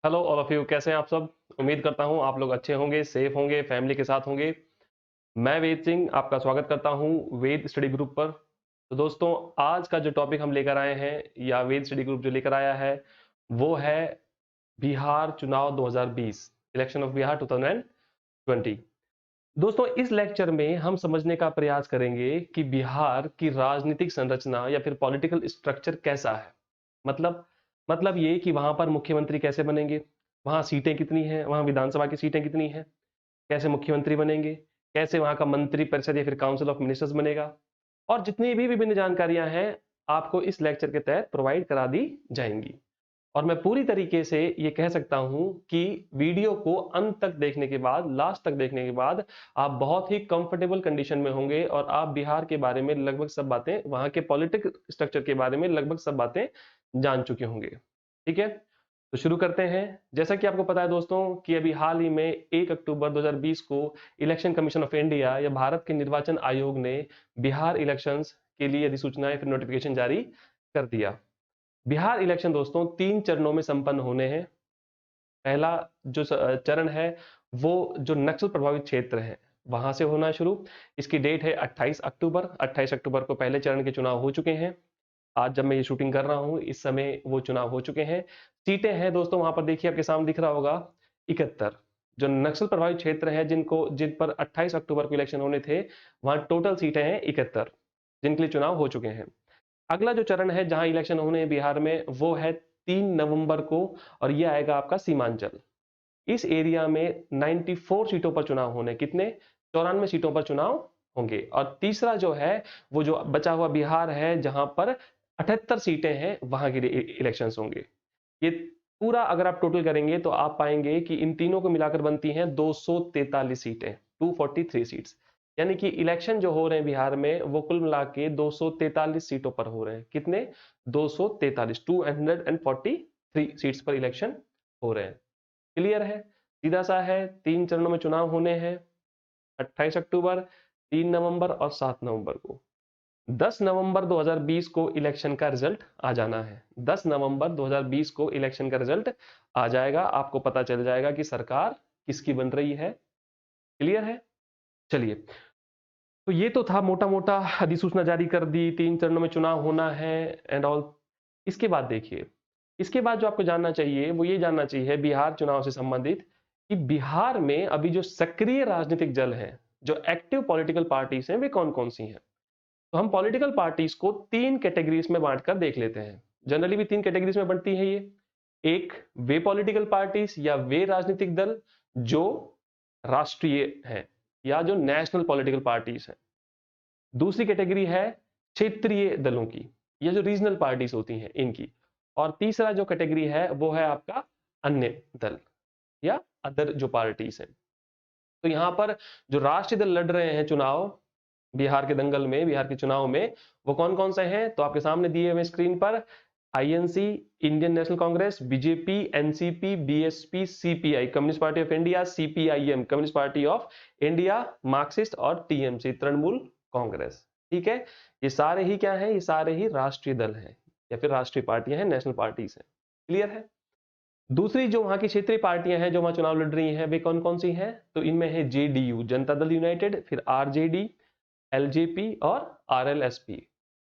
Hello all of you, कैसे हैं आप सब। उम्मीद करता हूं आप लोग अच्छे होंगे, सेफ होंगे, फैमिली के साथ होंगे। मैं वेद सिंह आपका स्वागत करता हूं वेद स्टडी ग्रुप पर। तो दोस्तों, आज का जो टॉपिक हम लेकर आए हैं या वेद स्टडी ग्रुप जो लेकर आया है वो है बिहार चुनाव 2020, इलेक्शन ऑफ बिहार 2020। दोस्तों, इस लेक्चर में हम समझने का प्रयास करेंगे कि बिहार की राजनीतिक संरचना या फिर पॉलिटिकल स्ट्रक्चर कैसा है। मतलब मतलब ये कि वहां पर मुख्यमंत्री कैसे बनेंगे, वहां सीटें कितनी हैं, वहां विधानसभा की सीटें कितनी हैं, कैसे मुख्यमंत्री बनेंगे, कैसे वहां का मंत्री परिषद या फिर काउंसिल ऑफ मिनिस्टर्स बनेगा, और जितनी भी विभिन्न जानकारियां हैं आपको इस लेक्चर के तहत प्रोवाइड करा दी जाएंगी। और मैं पूरी तरीके से ये कह सकता हूं कि वीडियो को अंत तक देखने के बाद, लास्ट तक देखने के बाद आप बहुत ही कंफर्टेबल कंडीशन में होंगे और आप बिहार के बारे में लगभग सब बातें, वहां के पॉलिटिकल स्ट्रक्चर के बारे में लगभग सब बातें जान चुके होंगे। ठीक है, तो शुरू करते हैं। जैसा कि आपको पता है दोस्तों कि अभी हाल ही में 1 अक्टूबर 2020 को इलेक्शन कमीशन ऑफ इंडिया या भारत के निर्वाचन आयोग ने बिहार इलेक्शंस के लिए अधिसूचना या फिर नोटिफिकेशन जारी कर दिया। बिहार इलेक्शन दोस्तों 3 चरणों में संपन्न होने हैं। पहला जो चरण है वो जो नक्सल प्रभावित क्षेत्र है वहां से होना शुरू। इसकी डेट है 28 अक्टूबर। 28 अक्टूबर को पहले चरण के चुनाव हो चुके हैं। आज जब मैं ये शूटिंग कर रहा हूं इस समय वो चुनाव हो चुके हैं। सीटें हैं दोस्तों, वहां पर देखिए आपके सामने दिख रहा होगा 71। जो नक्सल प्रभावित क्षेत्र है जिन पर 28 अक्टूबर को इलेक्शन होने थे, वहां टोटल सीटें हैं 71 जिनके लिए चुनाव हो चुके हैं। अगला जो चरण है जहां इलेक्शन होने हैं बिहार में वो है 3 नवंबर को, और ये आएगा आपका सीमांचल। इस एरिया में 94 सीटों पर चुनाव होने, कितने, 94 सीटों पर चुनाव होंगे। और तीसरा जो है वो जो बचा हुआ बिहार है जहां पर 78 सीटें हैं वहां के लिए इलेक्शंस होंगे। ये पूरा अगर आप टोटल करेंगे तो आप पाएंगे कि इन तीनों को मिलाकर बनती हैं 243 सीटें, 243 सीट्स। यानी कि इलेक्शन जो हो रहे हैं बिहार में वो कुल मिला के 243 सीटों पर हो रहे हैं। कितने, 243, 243 सीट्स पर इलेक्शन हो रहे हैं। क्लियर है, सीधा सा है। 3 चरणों में चुनाव होने हैं, 28 अक्टूबर, 3 नवंबर और 7 नवंबर को। 10 नवंबर 2020 को इलेक्शन का रिजल्ट आ जाना है। 10 नवंबर 2020 को इलेक्शन का रिजल्ट आ जाएगा, आपको पता चल जाएगा कि सरकार किसकी बन रही है। क्लियर है। चलिए, तो ये तो था मोटा मोटा, अधिसूचना जारी कर दी, 3 चरणों में चुनाव होना है एंड ऑल। इसके बाद देखिए, इसके बाद जो आपको जानना चाहिए वो ये जानना चाहिए बिहार चुनाव से संबंधित कि बिहार में अभी जो सक्रिय राजनीतिक दल हैं, जो एक्टिव पॉलिटिकल पार्टीज हैं, वे कौन कौन सी हैं। तो हम पॉलिटिकल पार्टीज को 3 कैटेगरीज में बांटकर देख लेते हैं। जनरली भी 3 कैटेगरीज में बनती है ये। एक, वे पॉलिटिकल पार्टीज या वे राजनीतिक दल जो राष्ट्रीय हैं या जो नेशनल पॉलिटिकल पार्टीज हैं। दूसरी कैटेगरी है क्षेत्रीय दलों की, ये जो रीजनल पार्टीज होती हैं इनकी। और तीसरा जो कैटेगरी है वो है आपका अन्य दल या अदर जो पार्टीज हैं। तो यहां पर जो राष्ट्रीय दल लड़ रहे हैं चुनाव बिहार के दंगल में, बिहार के चुनाव में, वो कौन कौन से हैं तो आपके सामने दिए हुए स्क्रीन पर INC, Indian national Congress, BJP, NCP, BSP, CPI communist party of India, CPIM communist party of India, Marxist, और टीएमसी तृणमूल कांग्रेस। ठीक है, ये सारे ही क्या है, ये सारे ही राष्ट्रीय दल हैं या फिर राष्ट्रीय पार्टियां हैं, नेशनल पार्टीज हैं। क्लियर है। दूसरी जो वहां की क्षेत्रीय पार्टियां हैं जो वहां चुनाव लड़ रही हैं वे कौन कौन सी हैं, तो इनमें है जेडीयू जनता दल यूनाइटेड, फिर आरजेडी, एलजेपी और आरएलएसपी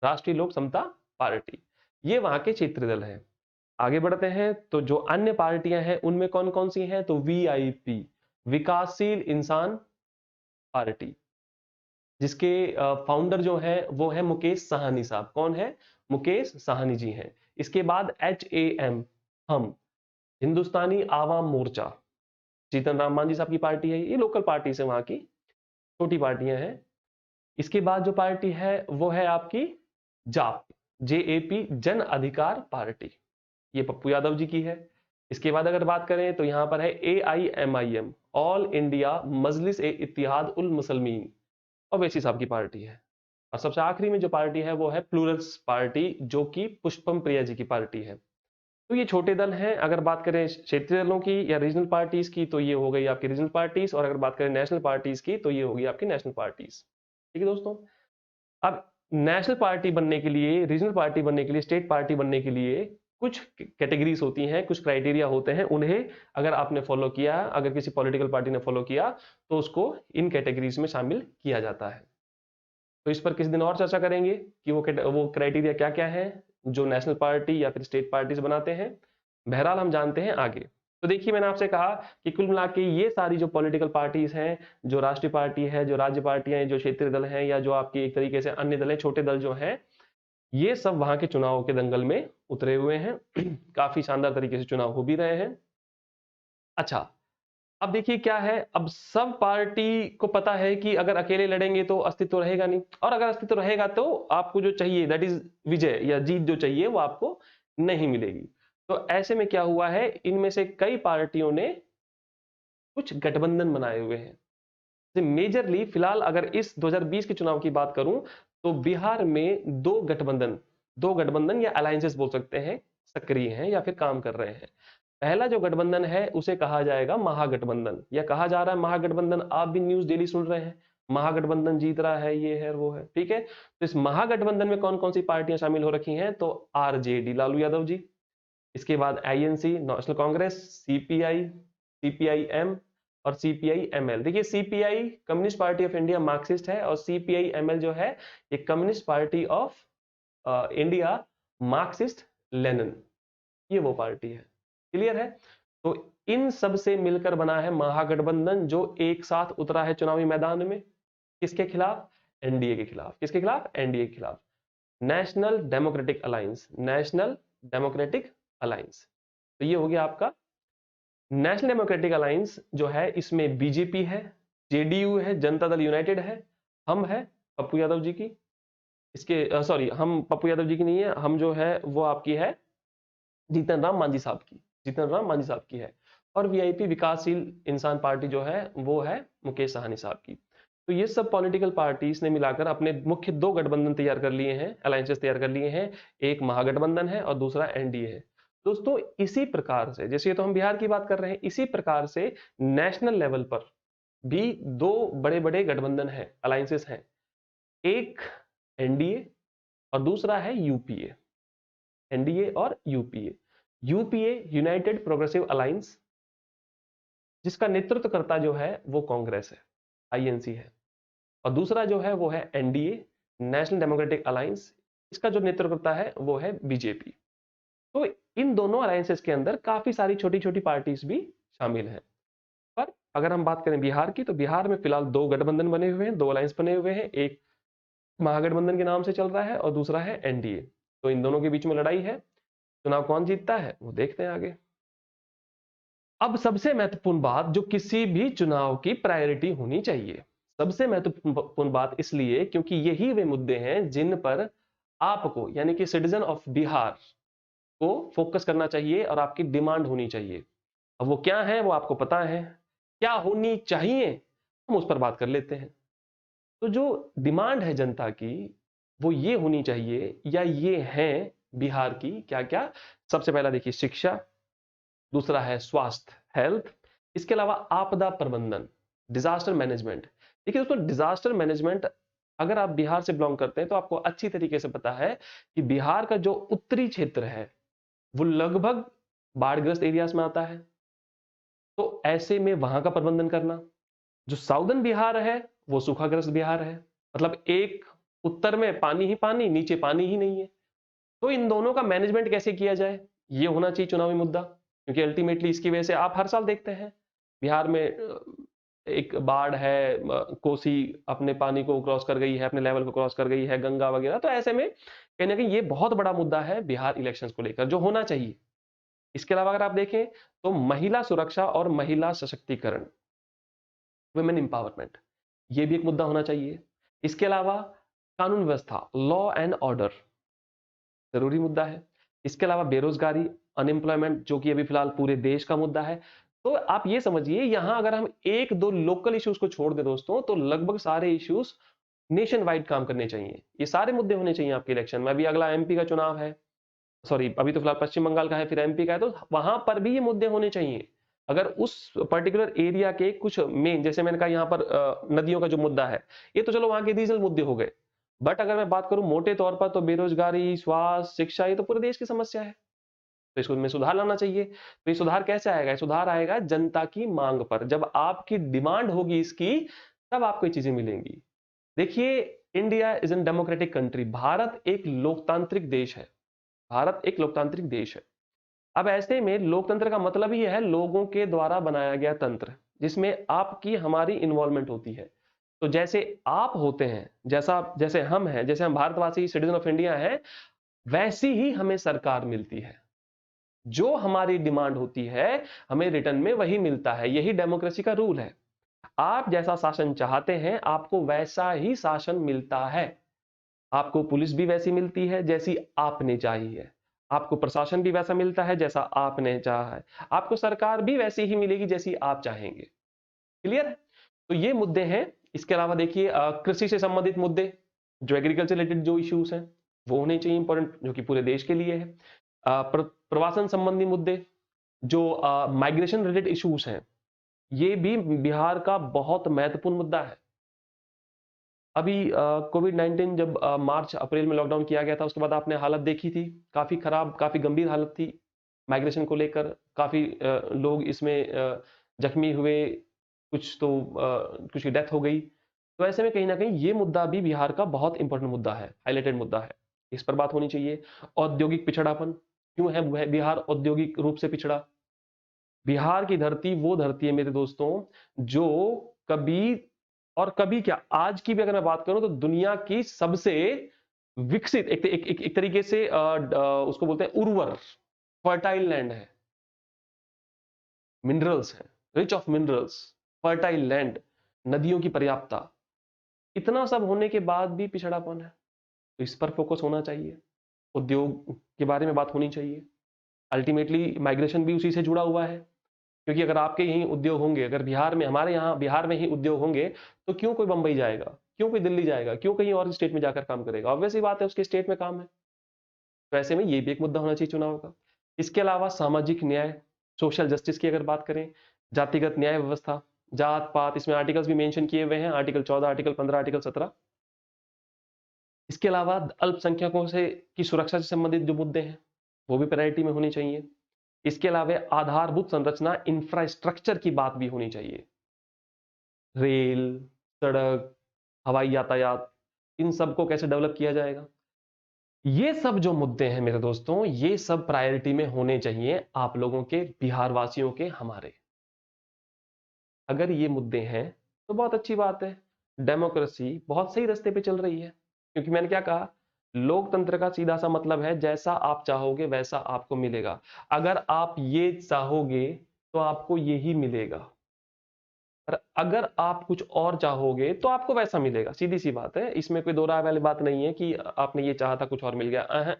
राष्ट्रीय लोक समता पार्टी। ये वहां के क्षेत्रीय दल हैं। आगे बढ़ते हैं तो जो अन्य पार्टियां हैं उनमें कौन कौन सी हैं, तो वीआईपी विकासशील इंसान पार्टी, जिसके फाउंडर जो है वो है मुकेश साहनी साहब। कौन है, मुकेश साहनी जी हैं। इसके बाद HAM, हम हिंदुस्तानी आवाम मोर्चा, जीतन राम मांझी साहब की पार्टी है। ये लोकल पार्टी है, वहां की छोटी पार्टियां हैं। इसके बाद जो पार्टी है वो है आपकी जाप, JAP जन अधिकार पार्टी, ये पप्पू यादव जी की है। इसके बाद अगर बात करें तो यहां पर है AIMIM, ऑल इंडिया मजलिस ए इत्तेहाद उल मुसलमीन, ओवैसी साहब की पार्टी है। और सबसे आखिरी में जो पार्टी है वो है प्लूरल्स पार्टी, जो कि पुष्पम प्रिया जी की पार्टी है। तो ये छोटे दल हैं। अगर बात करें क्षेत्रीय दलों की या रीजनल पार्टीज की तो ये हो गई आपकी रीजनल पार्टीज, और अगर बात करें नेशनल पार्टीज की तो ये होगी आपकी नेशनल पार्टीज। ठीक है दोस्तों। अब नेशनल पार्टी बनने के लिए, रीजनल पार्टी बनने के लिए, स्टेट पार्टी बनने के लिए कुछ कैटेगरीज होती हैं, कुछ क्राइटेरिया होते हैं, उन्हें अगर आपने फॉलो किया, अगर किसी पॉलिटिकल पार्टी ने फॉलो किया तो उसको इन कैटेगरीज में शामिल किया जाता है। तो इस पर किसी दिन और चर्चा करेंगे कि वो क्राइटेरिया क्या क्या है जो नेशनल पार्टी या फिर स्टेट पार्टीज बनाते हैं। बहरहाल हम जानते हैं आगे। तो देखिए, मैंने आपसे कहा कि कुल मिला के ये सारी जो पॉलिटिकल पार्टीज हैं, जो राष्ट्रीय पार्टी है, जो राज्य पार्टियां हैं, जो क्षेत्रीय दल हैं, या जो आपकी एक तरीके से अन्य दल हैं, छोटे दल जो हैं, ये सब वहां के चुनाव के दंगल में उतरे हुए हैं। काफी शानदार तरीके से चुनाव हो भी रहे हैं। अच्छा, अब देखिए क्या है, अब सब पार्टी को पता है कि अगर अकेले लड़ेंगे तो अस्तित्व रहेगा नहीं, और अगर अस्तित्व रहेगा तो आपको जो चाहिए, दैट इज विजय या जीत जो चाहिए, वो आपको नहीं मिलेगी। तो ऐसे में क्या हुआ है, इनमें से कई पार्टियों ने कुछ गठबंधन बनाए हुए हैं। मेजरली फिलहाल अगर इस 2020 के चुनाव की बात करूं तो बिहार में दो गठबंधन या अलायंसेस बोल सकते हैं, सक्रिय हैं या फिर काम कर रहे हैं। पहला जो गठबंधन है उसे कहा जाएगा महागठबंधन, या कहा जा रहा है महागठबंधन। आप भी न्यूज डेली सुन रहे हैं, महागठबंधन जीत रहा है, ये है वो है, ठीक है। तो इस महागठबंधन में कौन कौन सी पार्टियां शामिल हो रखी हैं, तो आरजेडी लालू यादव जी, इसके बाद INC national Congress, CPI, CPIM और सीपीआईएमएल। देखिए, CPI communist party of India Marxist है, और सीपीआईएमएल जो है ये communist party of India Marxist Lenin, ये वो पार्टी है। क्लियर है। तो इन सब से मिलकर बना है महागठबंधन, जो एक साथ उतरा है चुनावी मैदान में। किसके खिलाफ? एनडीए के खिलाफ। किसके खिलाफ? एनडीए के खिलाफ। National democratic alliance, national democratic alliance. तो ये हो गया आपका नेशनल डेमोक्रेटिक अलायंस जो है, इसमें बीजेपी है, जेडीयू है, जनता दल यूनाइटेड है, हम है पप्पू यादव जी की, इसके सॉरी, हम पप्पू यादव जी की नहीं है, हम जो है वो आपकी है जीतन राम मांझी साहब की, जीतन राम मांझी साहब की है। और वीआईपी विकासशील इंसान पार्टी जो है वो है मुकेश साहनी साहब की। तो ये सब पॉलिटिकल पार्टीज ने मिलाकर अपने मुख्य दो गठबंधन तैयार कर लिए हैं, अलायंसेस तैयार कर लिए हैं। एक महागठबंधन है और दूसरा एनडीए है। दोस्तों, इसी प्रकार से, जैसे तो हम बिहार की बात कर रहे हैं, इसी प्रकार से नेशनल लेवल पर भी दो बड़े बड़े गठबंधन है, अलायंसेस हैं। एक एनडीए और दूसरा है यूपीए। एनडीए और UPA. UPA United progressive alliance, जिसका नेतृत्व करता जो है वो कांग्रेस है, आईएनसी है। और दूसरा जो है वो है एनडीए, नेशनल डेमोक्रेटिक अलायंस, इसका जो नेतृत्व करता है वो है बीजेपी। तो इन दोनों अलायंसेस के अंदर काफी सारी छोटी छोटी पार्टीज भी शामिल हैं। पर अगर हम बात करें बिहार की, तो बिहार में फिलहाल दो गठबंधन बने हुए हैं, दो अलायंस बने हुए हैं। एक महागठबंधन के नाम से चल रहा है और दूसरा है एनडीए। तो इन दोनों के बीच में लड़ाई है। चुनाव कौन जीतता है वो देखते हैं आगे। अब सबसे महत्वपूर्ण बात जो किसी भी चुनाव की प्रायोरिटी होनी चाहिए, सबसे महत्वपूर्ण बात इसलिए क्योंकि यही वे मुद्दे हैं जिन पर आपको, यानी कि सिटीजन ऑफ बिहार को फोकस करना चाहिए और आपकी डिमांड होनी चाहिए। अब वो क्या है वो आपको पता है, क्या होनी चाहिए हम उस पर बात कर लेते हैं। तो जो डिमांड है जनता की वो ये होनी चाहिए, या ये है बिहार की क्या क्या। सबसे पहला देखिए शिक्षा, दूसरा है स्वास्थ्य हेल्थ, इसके अलावा आपदा प्रबंधन डिजास्टर मैनेजमेंट। देखिए दोस्तों, डिजास्टर मैनेजमेंट अगर आप बिहार से बिलोंग करते हैं तो आपको अच्छी तरीके से पता है कि बिहार का जो उत्तरी क्षेत्र है वो लगभग बाढ़ग्रस्त एरियाज में आता है। तो ऐसे में वहां का प्रबंधन करना, जो साउदर्न बिहार है वो सूखाग्रस्त बिहार है, मतलब एक उत्तर में पानी ही पानी, नीचे पानी ही नहीं है। तो इन दोनों का मैनेजमेंट कैसे किया जाए, ये होना चाहिए चुनावी मुद्दा। क्योंकि अल्टीमेटली इसकी वजह से आप हर साल देखते हैं बिहार में एक बाढ़ है, कोसी अपने पानी को क्रॉस कर गई है, अपने लेवल को क्रॉस कर गई है, गंगा वगैरह। तो ऐसे में कहीं ना कहीं ये बहुत बड़ा मुद्दा है बिहार इलेक्शंस को लेकर, जो होना चाहिए। इसके अलावा अगर आप देखें तो महिला सुरक्षा और महिला सशक्तिकरण, वुमेन एम्पावरमेंट, ये भी एक मुद्दा होना चाहिए। इसके अलावा कानून व्यवस्था, लॉ एंड ऑर्डर, जरूरी मुद्दा है। इसके अलावा बेरोजगारी, अनएम्प्लॉयमेंट, जो कि अभी फिलहाल पूरे देश का मुद्दा है। तो आप ये समझिए, यहां अगर हम एक दो लोकल इश्यूज को छोड़ दें दोस्तों, तो लगभग सारे इश्यूज नेशन वाइड काम करने चाहिए। ये सारे मुद्दे होने चाहिए आपके इलेक्शन में। अभी अगला एमपी का चुनाव है, सॉरी अभी तो फिलहाल पश्चिम बंगाल का है, फिर एमपी का है, तो वहां पर भी ये मुद्दे होने चाहिए। अगर उस पर्टिकुलर एरिया के कुछ मेन, जैसे मैंने कहा यहाँ पर नदियों का जो मुद्दा है, ये तो चलो वहां के रीजनल मुद्दे हो गए। बट अगर मैं बात करूं मोटे तौर पर, तो बेरोजगारी, स्वास्थ्य, शिक्षा, ये तो पूरे देश की समस्या है। तो इसको में सुधार लाना चाहिए। तो ये सुधार कैसे आएगा? सुधार आएगा जनता की मांग पर। जब आपकी डिमांड होगी इसकी, तब आपको ये चीजें मिलेंगी। देखिए, India is an democratic country. Bharat एक लोकतांत्रिक देश है। भारत एक लोकतांत्रिक देश है। अब ऐसे में लोकतंत्र का मतलब ही है लोगों के द्वारा बनाया गया तंत्र, जिसमें आपकी हमारी इन्वॉल्वमेंट होती है। तो जैसे आप होते हैं, जैसा जैसे हम हैं, जैसे हम भारतवासी सिटीजन ऑफ इंडिया हैं, वैसी ही हमें सरकार मिलती है। जो हमारी डिमांड होती है, हमें रिटर्न में वही मिलता है। यही डेमोक्रेसी का रूल है। आप जैसा शासन चाहते हैं, आपको वैसा ही शासन मिलता है। आपको पुलिस भी वैसी मिलती है जैसी आपने चाही है। आपको प्रशासन भी वैसा मिलता है जैसा आपने चाहा है। आपको सरकार भी वैसी ही मिलेगी जैसी आप चाहेंगे। क्लियर है? तो ये मुद्दे हैं। इसके अलावा देखिए, कृषि से संबंधित मुद्दे, जो एग्रीकल्चर रिलेटेड जो इश्यूज हैं, वो होने चाहिए इंपॉर्टेंट, जो कि पूरे देश के लिए है। प्रवासन संबंधी मुद्दे, जो माइग्रेशन रिलेटेड इश्यूज हैं, ये भी बिहार का बहुत महत्वपूर्ण मुद्दा है। अभी कोविड-19 जब मार्च अप्रैल में लॉकडाउन किया गया था, उसके बाद आपने हालत देखी थी, काफी खराब, काफी गंभीर हालत थी माइग्रेशन को लेकर। काफी लोग इसमें जख्मी हुए, कुछ तो कुछ की डेथ हो गई। तो ऐसे में कहीं ना कहीं ये मुद्दा भी बिहार का बहुत इंपॉर्टेंट मुद्दा है, हाईलाइटेड मुद्दा है। इस पर बात होनी चाहिए। औद्योगिक पिछड़ापन, क्यों है बिहार औद्योगिक रूप से पिछड़ा? बिहार की धरती वो धरती है मेरे दोस्तों, जो कभी, और कभी क्या, आज की भी अगर मैं बात करूं तो दुनिया की सबसे विकसित, एक तरीके से उसको बोलते हैं उर्वर, फर्टाइल लैंड है। मिनरल्स है, rich of minerals, fertile land, नदियों की पर्याप्तता। इतना सब होने के बाद भी पिछड़ापन है। तो इस पर फोकस होना चाहिए। उद्योग के बारे में बात होनी चाहिए। अल्टीमेटली माइग्रेशन भी उसी से जुड़ा हुआ है, क्योंकि अगर आपके यहीं उद्योग होंगे, अगर बिहार में, हमारे यहाँ बिहार में ही उद्योग होंगे, तो क्यों कोई बंबई जाएगा, क्यों कोई दिल्ली जाएगा, क्यों कहीं और स्टेट में जाकर काम करेगा? ऑब्वियस ही बात है, उसके स्टेट में काम है। तो ऐसे में ये भी एक मुद्दा होना चाहिए चुनाव का। इसके अलावा सामाजिक न्याय, सोशल जस्टिस की अगर बात करें, जातिगत न्याय व्यवस्था, जात पात, इसमें आर्टिकल्स भी मेंशन किए हुए हैं, आर्टिकल 14, आर्टिकल 15, आर्टिकल 17। इसके अलावा अल्पसंख्यकों से की सुरक्षा से संबंधित जो मुद्दे हैं, वो भी प्रायोरिटी में होनी चाहिए। इसके अलावा आधारभूत संरचना, इंफ्रास्ट्रक्चर की बात भी होनी चाहिए। रेल, सड़क, हवाई यातायात, इन सबको कैसे डेवलप किया जाएगा? ये सब जो मुद्दे हैं मेरे दोस्तों, ये सब प्रायोरिटी में होने चाहिए आप लोगों के, बिहार वासियों के, हमारे। अगर ये मुद्दे हैं तो बहुत अच्छी बात है। डेमोक्रेसी बहुत सही रास्ते पे चल रही है, क्योंकि मैंने क्या कहा, लोकतंत्र का सीधा सा मतलब है जैसा आप चाहोगे वैसा आपको मिलेगा। अगर आप ये चाहोगे तो आपको यही मिलेगा, और अगर आप कुछ और चाहोगे तो आपको वैसा मिलेगा। सीधी सी बात है, इसमें कोई दो राय वाली बात नहीं है कि आपने ये चाहा था कुछ और मिल गया।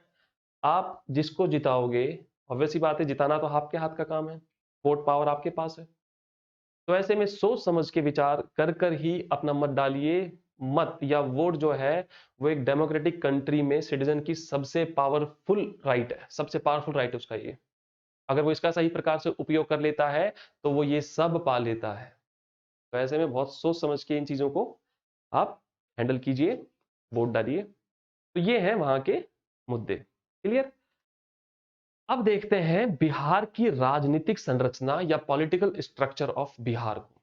आप जिसको जिताओगे, ऑब्वियस सी बात है, जिताना तो आपके हाथ का काम है, वोट पावर आपके पास है। तो ऐसे में सोच समझ के विचार कर कर ही अपना मत डालिए। मत या वोट जो है, वो एक डेमोक्रेटिक कंट्री में सिटीजन की सबसे पावरफुल राइट है, सबसे पावरफुल राइट है उसका ये। अगर वो इसका सही प्रकार से उपयोग कर लेता है, तो वो ये सब पा लेता है। तो ऐसे में बहुत सोच समझ के इन चीजों को आप हैंडल कीजिए, वोट डालिए। तो ये है वहां के मुद्दे। क्लियर? अब देखते हैं बिहार की राजनीतिक संरचना या पॉलिटिकल स्ट्रक्चर ऑफ बिहार को।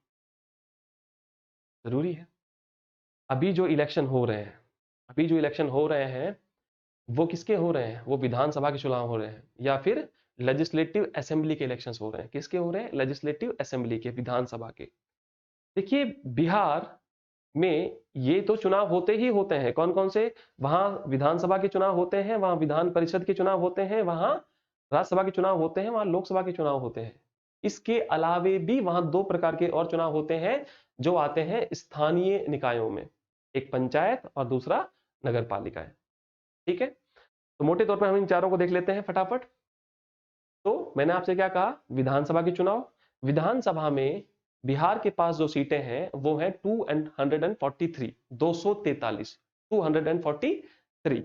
जरूरी है। अभी जो इलेक्शन हो रहे हैं, वो किसके हो रहे हैं? वो विधानसभा के चुनाव हो रहे हैं, या फिर लेजिस्लेटिव असेंबली के इलेक्शंस हो रहे हैं। किसके हो रहे हैं? लेजिस्लेटिव असेंबली के, विधानसभा के। देखिए, बिहार में ये तो चुनाव होते ही होते हैं। कौन कौन से? वहां विधानसभा के चुनाव होते हैं, वहां विधान परिषद के चुनाव होते हैं, वहां राज्यसभा के चुनाव होते हैं, वहां लोकसभा के चुनाव होते हैं। इसके अलावे भी वहां दो प्रकार के और चुनाव होते हैं जो आते हैं स्थानीय निकायों में, एक पंचायत और दूसरा नगर पालिकाएं। ठीक है, तो मोटे तौर पर हम इन चारों को देख लेते हैं फटाफट। तो मैंने आपसे क्या कहा? विधानसभा के चुनाव। विधानसभा में बिहार के पास जो सीटें हैं वो है 243, 243, 243।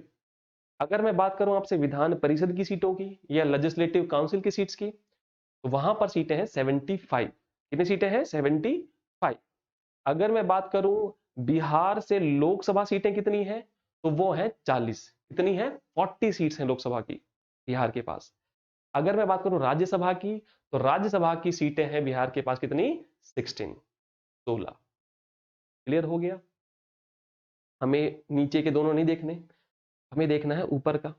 अगर मैं बात करूं आपसे विधान परिषद की सीटों की या लेजिस्लेटिव काउंसिल की सीट्स की, तो वहां पर सीटें हैं 75। कितनी सीटें हैं? 75। अगर मैं बात करूं बिहार से लोकसभा सीटें कितनी हैं, तो वो है 40। कितनी है? 40 सीट्स हैं लोकसभा की बिहार के पास। अगर मैं बात करूं राज्यसभा की, तो राज्यसभा की सीटें हैं बिहार के पास कितनी? 16, 16। क्लियर हो गया? हमें नीचे के दोनों नहीं देखने, हमें देखना है ऊपर का।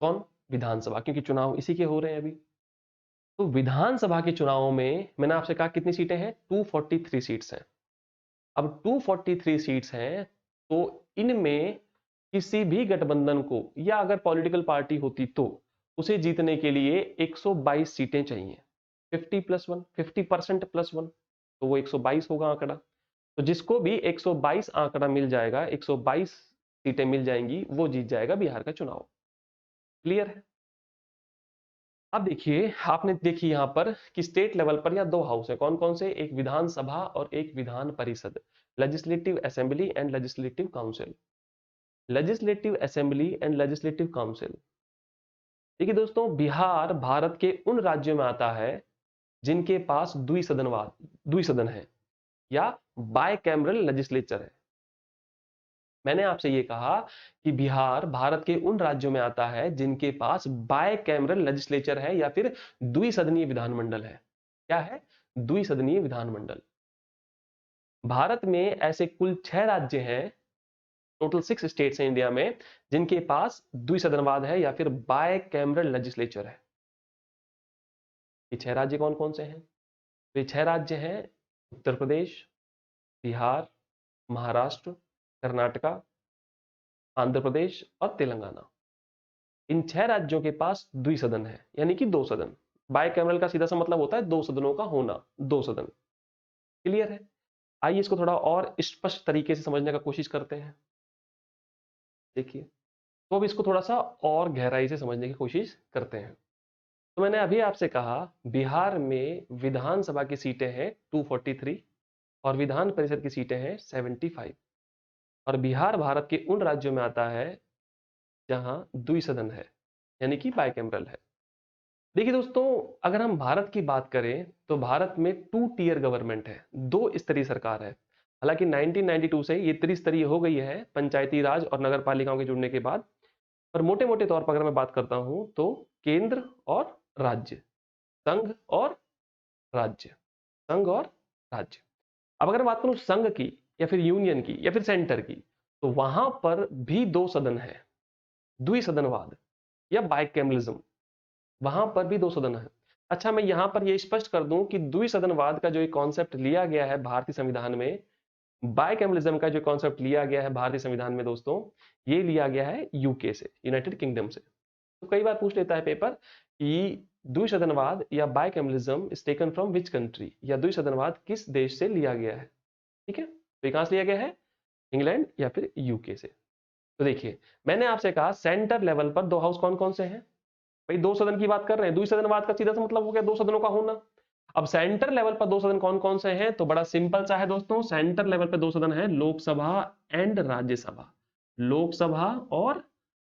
कौन? विधानसभा, क्योंकि चुनाव इसी के हो रहे हैं अभी। तो विधानसभा के चुनावों में मैंने आपसे कहा कितनी सीटें हैं? 243 सीट्स हैं। अब 243 सीट्स हैं, तो इनमें किसी भी गठबंधन को, या अगर पॉलिटिकल पार्टी होती तो उसे जीतने के लिए 122 सीटें चाहिए। 50+1, 50% +1, तो वो 122 होगा आंकड़ा। तो जिसको भी 122 आंकड़ा मिल जाएगा, 122 सीटें मिल जाएंगी, वो जीत जाएगा बिहार का चुनाव। क्लियर है? अब देखिए, आपने देखी यहां पर कि स्टेट लेवल पर या दो हाउस है, कौन कौन से? एक विधानसभा और एक विधान परिषद, legislative assembly and legislative council. Legislative assembly and legislative council. देखिए दोस्तों, बिहार भारत के उन राज्यों में आता है जिनके पास द्विसदन है या बायकैमरल लेजिस्लेचर है। मैंने आपसे ये कहा कि बिहार भारत के उन राज्यों में आता है जिनके पास बायकैमरल लेजिस्लेचर है या फिर द्विसदनीय विधानमंडल है। क्या है? द्विसदनीय विधानमंडल। भारत में ऐसे कुल 6 राज्य हैं, टोटल 6 स्टेट्स हैं इंडिया में, जिनके पास द्विसदनवाद है या फिर बायकैमरल लेजिस्लेचर है। ये 6 राज्य कौन कौन से हैं? तो ये 6 राज्य हैं उत्तर प्रदेश, बिहार, महाराष्ट्र, कर्नाटका, आंध्र प्रदेश और तेलंगाना। इन 6 राज्यों के पास द्विसदन है, यानी कि 2 सदन। बायकैमरल का सीधा सा मतलब होता है 2 सदनों का होना, 2 सदन। क्लियर है? आइए इसको थोड़ा और स्पष्ट तरीके से समझने का कोशिश करते हैं। देखिए, तो अब इसको थोड़ा सा और गहराई से समझने की कोशिश करते हैं। तो मैंने अभी आपसे कहा बिहार में विधानसभा की सीटें हैं 243 और विधान परिषद की सीटें हैं 75। और बिहार भारत के उन राज्यों में आता है जहां द्विसदन है, यानी कि बाइकैमरल है। देखिए दोस्तों, अगर हम भारत की बात करें तो भारत में 2 टियर गवर्नमेंट है, 2 स्तरीय सरकार है। हालांकि 1992 से ये त्रिस्तरीय हो गई है पंचायती राज और नगर पालिकाओं के जुड़ने के बाद। पर मोटे मोटे तौर पर अगर मैं बात करता हूं तो केंद्र और राज्य, संघ और राज्य, संघ और राज्य। अब अगर बात करूं संघ की या फिर यूनियन की या फिर सेंटर की, तो वहां पर भी 2 सदन है, द्विसदनवाद या बाइकैमरलिज्म, वहां पर भी 2 सदन है। अच्छा, मैं यहां पर यह स्पष्ट कर दूं कि द्विसदनवाद का जो एक कॉन्सेप्ट लिया गया है भारतीय संविधान में, बाइकैमरलिज्म का जो कॉन्सेप्ट लिया गया है भारतीय संविधान में दोस्तों, ये लिया गया है यूके से, यूनाइटेड किंगडम से। तो कई बार पूछ लेता है पेपर कि द्विसदनवाद या bicameralism is taken from which country, या द्विसदनवाद किस देश से लिया गया है। ठीक है, तो ये कहां से लिया गया है? इंग्लैंड या फिर यूके से। तो देखिए, मैंने आपसे कहा सेंटर लेवल पर 2 हाउस कौन कौन से हैं? भाई 2 सदन की बात कर रहे हैं, द्विसदनवाद का सीधा सा मतलब हो गया 2 सदनों का होना। अब सेंटर लेवल पर 2 सदन कौन कौन से हैं? तो बड़ा सिंपल सा है दोस्तों, सेंटर लेवल पे 2 सदन है, लोकसभा एंड राज्यसभा। लोकसभा और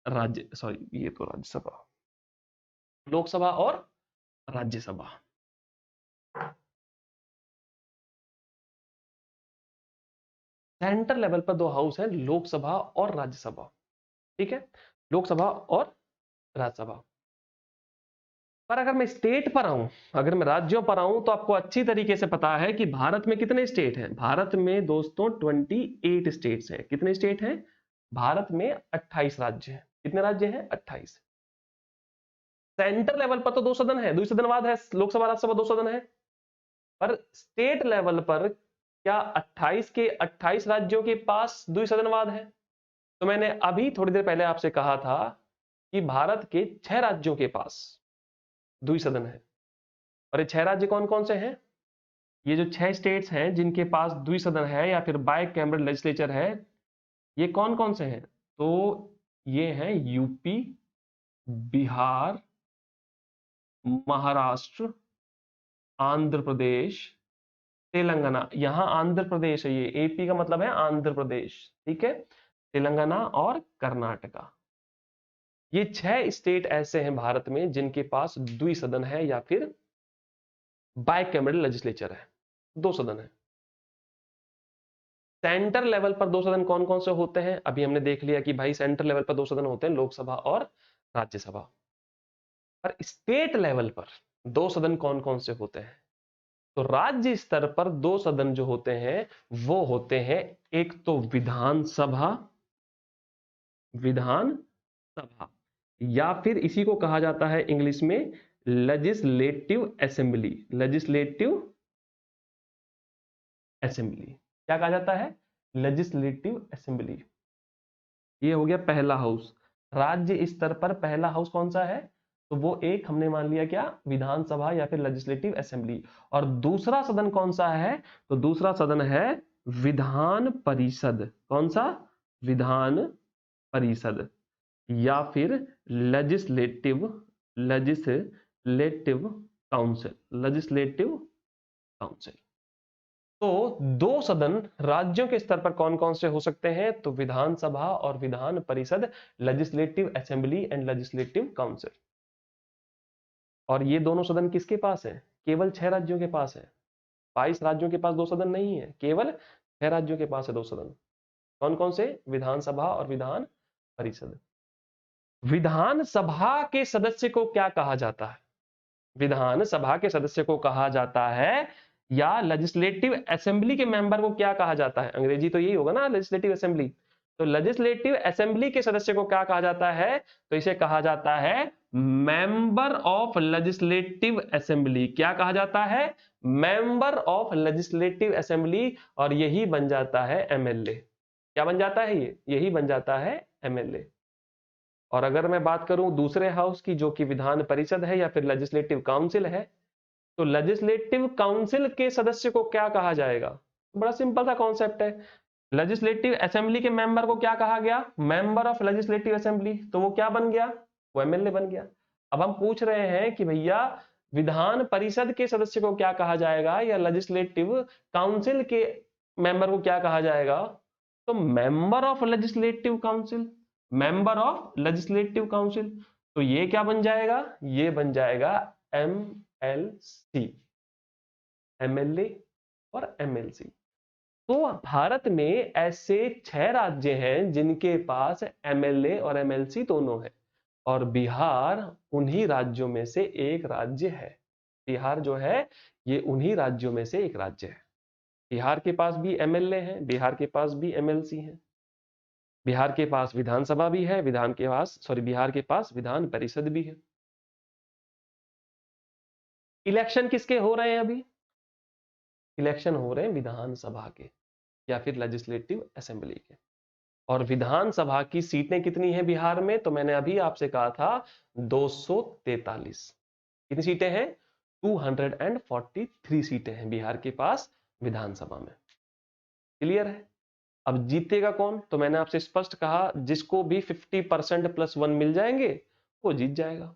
राज्य, सॉरी ये तो राज्यसभा, लोकसभा और राज्यसभा। सेंटर लेवल पर 2 हाउस है, लोकसभा और राज्यसभा। ठीक है, लोकसभा और राज्यसभा। पर अगर मैं स्टेट पर आऊं, अगर मैं राज्यों पर आऊं, तो आपको अच्छी तरीके से पता है कि भारत में कितने स्टेट हैं। भारत में दोस्तों 28 स्टेट्स हैं। कितने स्टेट हैं? भारत में 28 राज्य हैं। कितने राज्य हैं? 28। सेंटर लेवल पर तो 2 सदन है, द्विसदनवाद है, लोकसभा राज्यसभा 2 सदन है। पर स्टेट लेवल पर क्या 28 के 28 राज्यों के पास द्विसदनवाद है? तो मैंने अभी थोड़ी देर पहले आपसे कहा था कि भारत के 6 राज्यों के पास द्विसदन है। और ये 6 राज्य कौन कौन से हैं? ये जो 6 स्टेट्स हैं जिनके पास द्विसदन है या फिर बाइकैमरल लेजिस्लेचर है, ये कौन कौन से हैं? तो ये हैं यूपी, बिहार, महाराष्ट्र, आंध्र प्रदेश, तेलंगाना। यहां आंध्र प्रदेश है, ये एपी का मतलब है आंध्र प्रदेश। ठीक है, तेलंगाना और कर्नाटका। ये 6 स्टेट ऐसे हैं भारत में जिनके पास द्विसदन है या फिर बाइकैमरल लेजिस्लेचर है, 2 सदन है। सेंटर लेवल पर 2 सदन कौन कौन से होते हैं? अभी हमने देख लिया कि भाई सेंटर लेवल पर 2 सदन होते हैं, लोकसभा और राज्यसभा। पर स्टेट लेवल पर दो सदन कौन कौन से होते हैं? तो राज्य स्तर पर दो सदन जो होते हैं वो होते हैं, एक तो विधानसभा, विधानसभा, या फिर इसी को कहा जाता है इंग्लिश में लेजिस्लेटिव असेंबली। लेजिस्लेटिव असेंबली क्या कहा जाता है? Legislative assembly. ये हो गया पहला हाउस। राज्य स्तर पर पहला हाउस कौन सा है? तो वो एक हमने मान लिया क्या, विधानसभा या फिर लेजिस्लेटिव असेंबली। और दूसरा सदन कौन सा है? तो दूसरा सदन है विधान परिषद। कौन सा? विधान परिषद, या फिर legislative, legislative council, legislative council. तो दो सदन राज्यों के स्तर पर कौन कौन से हो सकते हैं? तो विधानसभा और विधान परिषद, legislative assembly and legislative council. और ये दोनों सदन किसके पास है? केवल 6 राज्यों के पास है। 22 राज्यों के पास दो सदन नहीं है, केवल 6 राज्यों के पास है दो सदन। कौन कौन से? विधानसभा और विधान परिषद। विधानसभा के सदस्य को क्या कहा जाता है? विधानसभा के सदस्य को कहा जाता है, या लेजिस्लेटिव असेंबली के मेंबर को क्या कहा जाता है? अंग्रेजी तो यही होगा ना, लेजिस्लेटिव असेंबली। तो लेजिस्लेटिव असेंबली के सदस्य को क्या कहा जाता है? तो इसे कहा जाता है मेंबर ऑफ लेजिस्लेटिव असेंबली। क्या कहा जाता है? Member of legislative assembly. और यही बन जाता है एमएलए। क्या बन जाता है? ये यही बन जाता है एमएलए। और अगर मैं बात करूं दूसरे हाउस की, जो कि विधान परिषद है या फिर लेजिस्लेटिव काउंसिल है, तो लेजिस्लेटिव काउंसिल के सदस्य को क्या कहा जाएगा? बड़ा सिंपल सा कॉन्सेप्ट है। लेजिस्लेटिव असेंबली के मेंबर को क्या कहा गया? Member of legislative assembly. तो वो क्या बन गया? वो एमएलए बन गया। अब हम पूछ रहे हैं कि भैया विधान परिषद के सदस्य को क्या कहा जाएगा, या लेजिस्लेटिव काउंसिल के मेंबर को क्या कहा जाएगा? तो member of legislative council, member of legislative council. तो ये क्या बन जाएगा? ये बन जाएगा एमएलसी, एमएलए और एमएलसी। तो भारत में ऐसे 6 राज्य हैं जिनके पास एमएलए और एमएलसी दोनों है, और बिहार उन्हीं राज्यों में से एक राज्य है। बिहार जो है ये उन्हीं राज्यों में से एक राज्य है। बिहार के पास भी एमएलए हैं, बिहार के पास भी एमएलसी हैं, बिहार के पास विधानसभा भी है, बिहार के पास विधान परिषद भी है। इलेक्शन किसके हो रहे हैं अभी? इलेक्शन हो रहे हैं विधानसभा के या फिर लेजिस्लेटिव असेंबली के। और विधानसभा की सीटें कितनी हैं बिहार में? तो मैंने अभी आपसे कहा था 243। कितनी सीटें हैं? 243 सीटें हैं बिहार के पास विधानसभा में। क्लियर है? अब जीतेगा कौन? तो मैंने आपसे स्पष्ट कहा, जिसको भी 50% प्लस 1 मिल जाएंगे वो जीत जाएगा।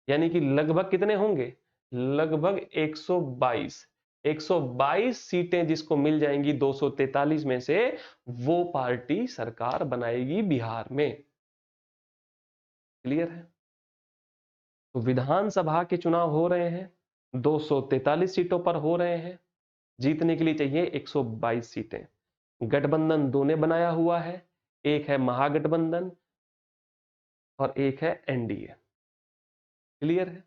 यानी कि लगभग कितने होंगे? लगभग 122। 122 सीटें जिसको मिल जाएंगी 243 में से, वो पार्टी सरकार बनाएगी बिहार में। क्लियर है? तो विधानसभा के चुनाव हो रहे हैं, 243 सीटों पर हो रहे हैं। जीतने के लिए चाहिए 122 सीटें। गठबंधन दो ने बनाया हुआ है, एक है महागठबंधन और एक है एनडीए। क्लियर है?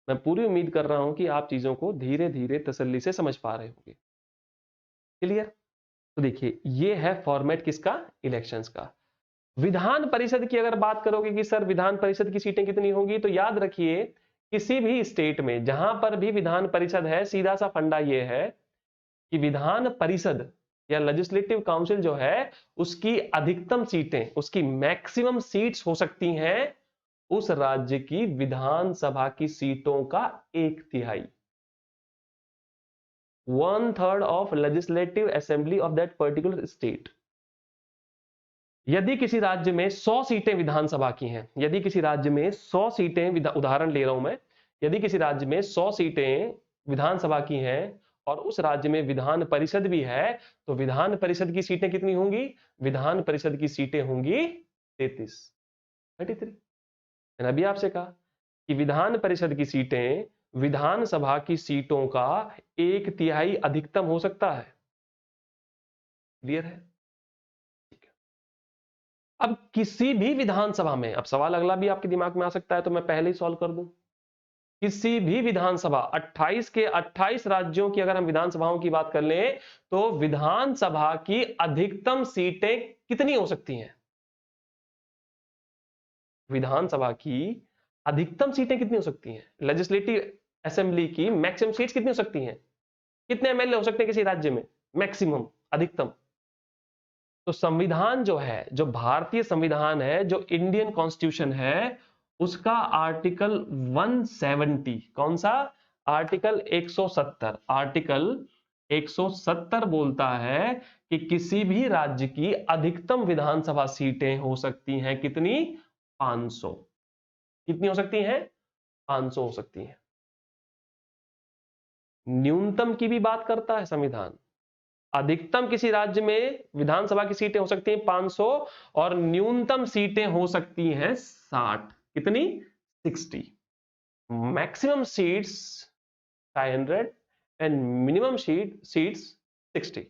मैं पूरी उम्मीद कर रहा हूं कि आप चीजों को धीरे धीरे तसल्ली से समझ पा रहे होंगे। क्लियर? तो देखिए, ये है फॉर्मेट किसका? इलेक्शंस का। विधान परिषद की अगर बात करोगे कि सर विधान परिषद की सीटें कितनी होंगी, तो याद रखिए किसी भी स्टेट में जहां पर भी विधान परिषद है, सीधा सा फंडा ये है कि विधान परिषद या लेजिस्लेटिव काउंसिल जो है, उसकी अधिकतम सीटें, उसकी मैक्सिमम सीट्स हो सकती हैं उस राज्य की विधानसभा की सीटों का 1/3, 1/3 of legislative assembly of that particular state. यदि किसी राज्य में 100 सीटें विधानसभा की हैं, यदि किसी राज्य में 100 सीटें, उदाहरण ले रहा हूं मैं, यदि किसी राज्य में 100 सीटें विधानसभा की हैं और उस राज्य में विधान परिषद भी है, तो विधान परिषद की सीटें कितनी होंगी? विधान परिषद की सीटें होंगी 33, 33। मैंने अभी आपसे कहा कि विधान परिषद की सीटें विधानसभा की सीटों का 1/3 अधिकतम हो सकता है। क्लियर है? अब किसी भी विधानसभा में, अब सवाल अगला भी आपके दिमाग में आ सकता है, तो मैं पहले ही सॉल्व कर दूं। किसी भी विधानसभा 28 के 28 राज्यों की अगर हम विधानसभाओं की बात कर लें तो विधानसभा की अधिकतम सीटें कितनी हो सकती हैं? विधानसभा की अधिकतम सीटें कितनी हो सकती हैं? लेजिस्लेटिव असेंबली की मैक्सिमम सीट्स कितनी हो सकती हैं? कितने एमएलए हो सकते हैं किसी राज्य में? मैक्सिमम, अधिकतम। तो संविधान जो है, जो भारतीय संविधान है, जो इंडियन कॉन्स्टिट्यूशन है, उसका आर्टिकल 170, कौन सा? आर्टिकल 170, आर्टिकल 170 बोलता है कि किसी भी राज्य की अधिकतम विधानसभा सीटें हो सकती हैं कितनी? 500। कितनी हो सकती हैं? 500 हो सकती हैं। न्यूनतम की भी बात करता है संविधान। अधिकतम किसी राज्य में विधानसभा की सीटें हो सकती हैं 500 और न्यूनतम सीटें हो सकती हैं 60। कितनी? 60। Maximum seats 500 and minimum seats 60।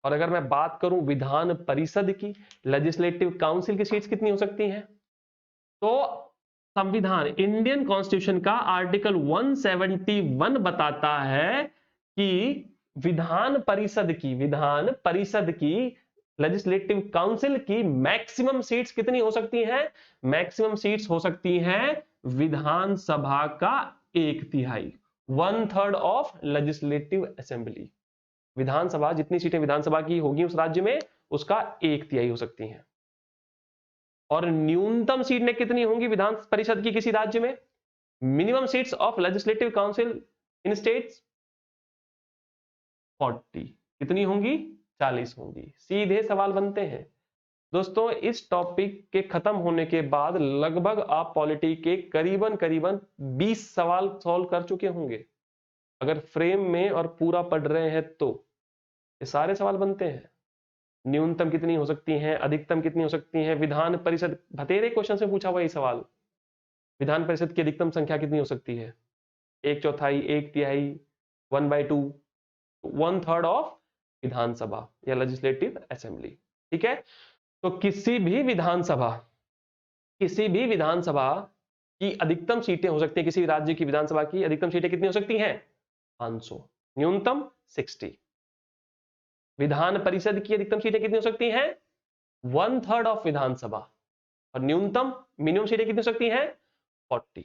और अगर मैं बात करूं विधान परिषद की, लेजिस्लेटिव काउंसिल की सीट्स कितनी हो सकती हैं? तो संविधान, इंडियन कॉन्स्टिट्यूशन का आर्टिकल 171 बताता है कि विधान परिषद की लेजिस्लेटिव काउंसिल की मैक्सिमम सीट्स कितनी हो सकती हैं? मैक्सिमम सीट्स हो सकती हैं विधानसभा का 1/3, 1/3 ऑफ लेजिस्लेटिव असेंबली। विधानसभा, जितनी सीटें विधानसभा की होगी उस राज्य में, उसका 1/3 हो सकती हैं। और न्यूनतम सीटें कितनी होंगी विधान परिषद की किसी राज्य में? Minimum seats of legislative council in states 40। कितनी होंगी? 40 होंगी। सीधे सवाल बनते हैं दोस्तों। इस टॉपिक के खत्म होने के बाद लगभग आप पॉलिटी के करीबन 20 सवाल सॉल्व कर चुके होंगे अगर फ्रेम में और पूरा पढ़ रहे हैं तो। ये सारे सवाल बनते हैं। न्यूनतम कितनी हो सकती हैं, अधिकतम कितनी हो सकती हैं, विधान परिषद, बतेरे क्वेश्चन में पूछा हुआ ये सवाल। विधान परिषद की अधिकतम संख्या कितनी हो सकती है? 1/4, 1/3, 1/2, 1/3 ऑफ विधानसभा या लेजिस्लेटिव असेंबली। ठीक है। तो किसी भी विधानसभा की अधिकतम सीटें हो सकती है, किसी राज्य की विधानसभा की अधिकतम सीटें कितनी हो सकती हैं? 500, न्यूनतम 60। विधान परिषद की अधिकतम सीटें कितनी हो सकती हैं? 1/3 ऑफ विधानसभा। और न्यूनतम, मिनिमम सीटें कितनी हो सकती हैं? 40।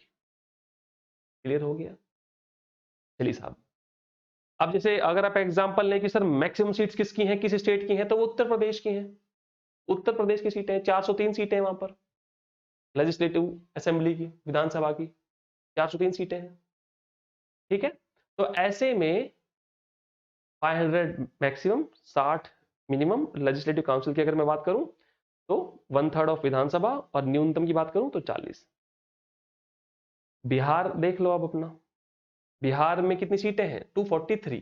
क्लियर हो गया? चलिए साहब, अब जैसे अगर आप एग्जांपल लें कि सर मैक्सिमम सीट्स किसकी हैं, किस स्टेट की हैं, तो वो उत्तर प्रदेश की हैं। उत्तर प्रदेश की सीटें 403 सीटें हैं वहां पर, लेजिस्लेटिव असेंबली की, विधानसभा की 403 सीटें हैं। ठीक है। तो ऐसे में 500 मैक्सिमम, 60 मिनिमम, लेजिस्लेटिव काउंसिल की अगर मैं बात करूं तो 1/3 ऑफ विधानसभा, और न्यूनतम की बात करूं तो 40। बिहार देख लो अब अपना। बिहार में कितनी सीटें हैं? 243।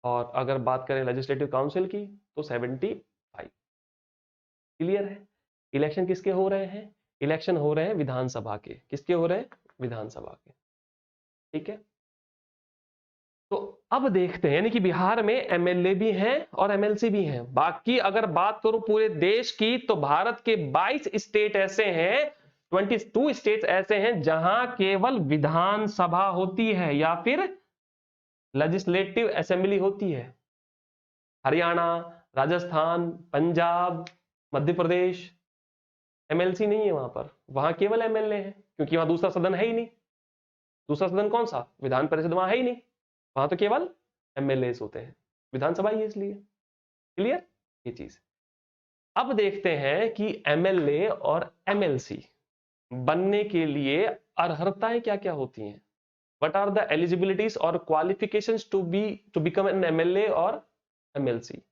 और अगर बात करें लेजिस्लेटिव काउंसिल की तो 75। क्लियर है? इलेक्शन किसके हो रहे हैं? इलेक्शन हो रहे हैं विधानसभा के। किसके हो रहे हैं? विधानसभा के। ठीक है। तो अब देखते हैं, यानी कि बिहार में एमएलए भी हैं और एमएलसी भी हैं। बाकी अगर बात करूं पूरे देश की तो भारत के 22 स्टेट ऐसे हैं, 22 स्टेट्स ऐसे हैं जहां केवल विधानसभा होती है या फिर लेजिस्लेटिव असेंबली होती है। हरियाणा, राजस्थान, पंजाब, मध्य प्रदेश, एमएलसी नहीं है वहां पर, वहां केवल एमएलए है, क्योंकि वहां दूसरा सदन है ही नहीं। दूसरा सदन कौन सा? विधान परिषद वहां है ही नहीं, वहां तो केवल एमएलए होते हैं, विधानसभा ही है इसलिए। क्लियर ये चीज? अब देखते हैं कि एमएलए और एमएलसी बनने के लिए अर्हताएं क्या क्या होती हैं। व्हाट आर द एलिजिबिलिटीज और qualifications to become an MLA और एमएलसी।